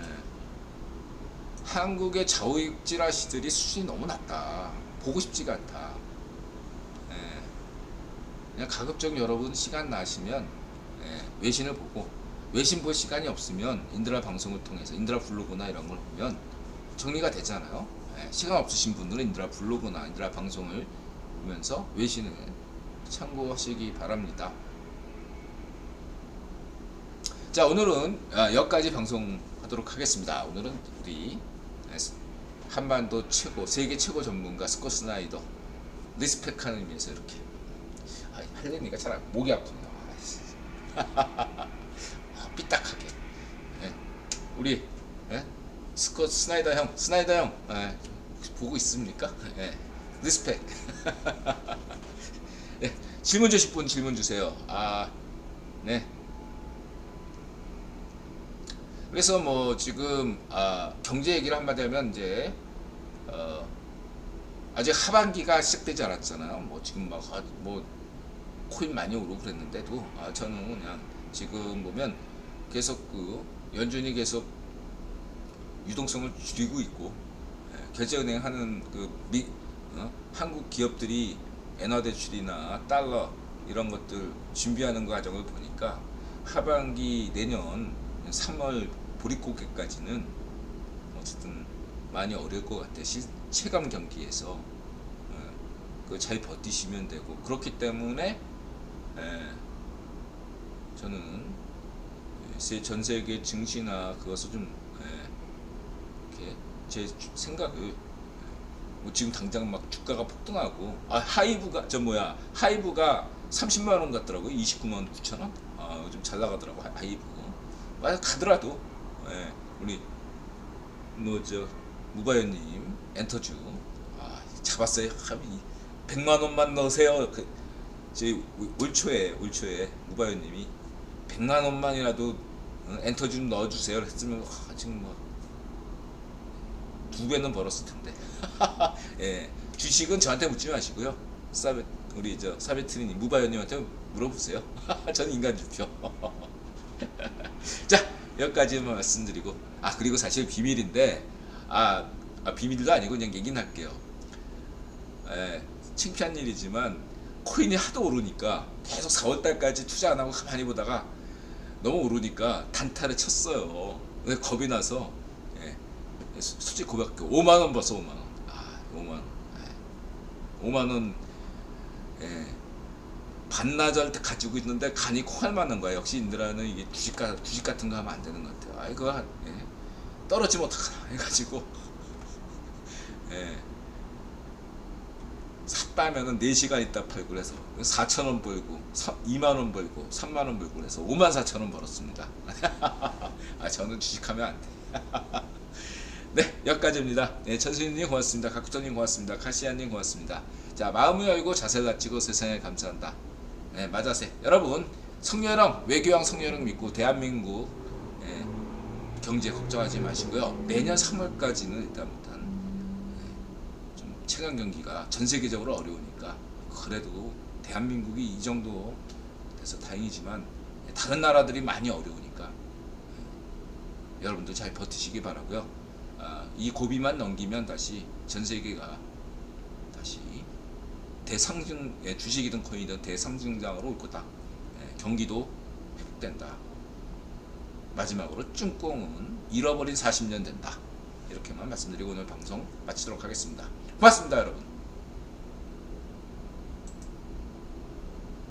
한국의 좌우익질하시들이 수준이 너무 낮다. 보고 싶지가 않다. 네. 그냥 가급적 여러분 시간 나시면 외신을 보고, 외신 볼 시간이 없으면 인드라 방송을 통해서 인드라 블로그나 이런 걸 보면 정리가 되잖아요. 시간 없으신 분들은 인드라 블로그나 인드라 방송을 보면서 외신을 참고하시기 바랍니다. 자, 오늘은 여기까지 방송하도록 하겠습니다. 오늘은 우리 한반도 최고, 세계 최고 전문가 스콧 스나이더 리스펙하는 의미에서 이렇게 하려니까 잘 목이 아프네요. 삐딱하게 우리 스콧 스나이더 형, 보고 있습니까? 리스펙. 질문 주실 분 질문 주세요. 네. 그래서 뭐 지금 경제 얘기를 한마디 하면 이제 아직 하반기가 시작되지 않았잖아요. 뭐 지금 막 뭐 코인 많이 오르고 그랬는데도 저는 그냥 지금 보면 계속 연준이 계속 유동성을 줄이고 있고 결제은행 하는 한국 기업들이 엔화 대출이나 달러 이런 것들 준비하는 과정을 보니까 하반기 내년 3월 보릿고개까지는 어쨌든 많이 어려울 것 같아요. 체감 경기에서 잘 버티시면 되고, 그렇기 때문에 저는 전 세계 증시나 그것을 좀 이렇게 제 생각을 지금 당장 막 주가가 폭등하고 하이브가 하이브가 30만 원 같더라고요. 29만 9천 원. 요즘 잘 나가더라고 하이브. 만약 가더라도 우리 무바연님 엔터주 잡았어요. 100만 원만 넣으세요. 올 초에 무바연님이 100만 원만이라도 엔터주 좀 넣어주세요. 했으면 지금 뭐 2배는 벌었을 텐데. 주식은 저한테 묻지 마시고요. 우리 사베트리님, 무바연님한테 물어보세요. 저는 인간주표. 자, 여기까지만 말씀드리고, 그리고 사실 비밀인데, 비밀도 아니고 그냥 얘기는 할게요. 창피한 일이지만 코인이 하도 오르니까 계속 4월달까지 투자 안 하고 가만히 보다가 너무 오르니까 단타를 쳤어요. 근데 겁이 나서 솔직히 고백할게요. 5만 원 벌써 5만 원. 5만 원. 5만 원. 반나절 때 가지고 있는데 간이 코할 만한 거야. 역시 인드라는 이게 주식 같은 거 하면 안 되는 것 같아요. 이거 떨어지면 어떡하나 해가지고 샀다면은 4시간 있다 팔고 그래서 4,000원 벌고 2만원 벌고 3만원 벌고 그래서 54,000원 벌었습니다. 저는 주식하면 안 돼. 네, 여기까지입니다. 천수님 고맙습니다. 각구터님 고맙습니다. 카시아님 고맙습니다. 자, 마음을 열고 자세를 낮추고 세상에 감사한다. 맞아세. 여러분, 성렬형, 외교형 성렬형 믿고 대한민국 경제 걱정하지 마시고요. 내년 3월까지는 일단 좀 최강 경기가 전 세계적으로 어려우니까 그래도 대한민국이 이 정도 돼서 다행이지만 다른 나라들이 많이 어려우니까 여러분들 잘 버티시기 바라고요. 이 고비만 넘기면 다시 전 세계가 다시 대상승, 주식이든 코인이든 대상승장으로 올 거다. 경기도 회복된다. 마지막으로 쭈꽁은 잃어버린 40년 된다. 이렇게만 말씀드리고 오늘 방송 마치도록 하겠습니다. 고맙습니다, 여러분.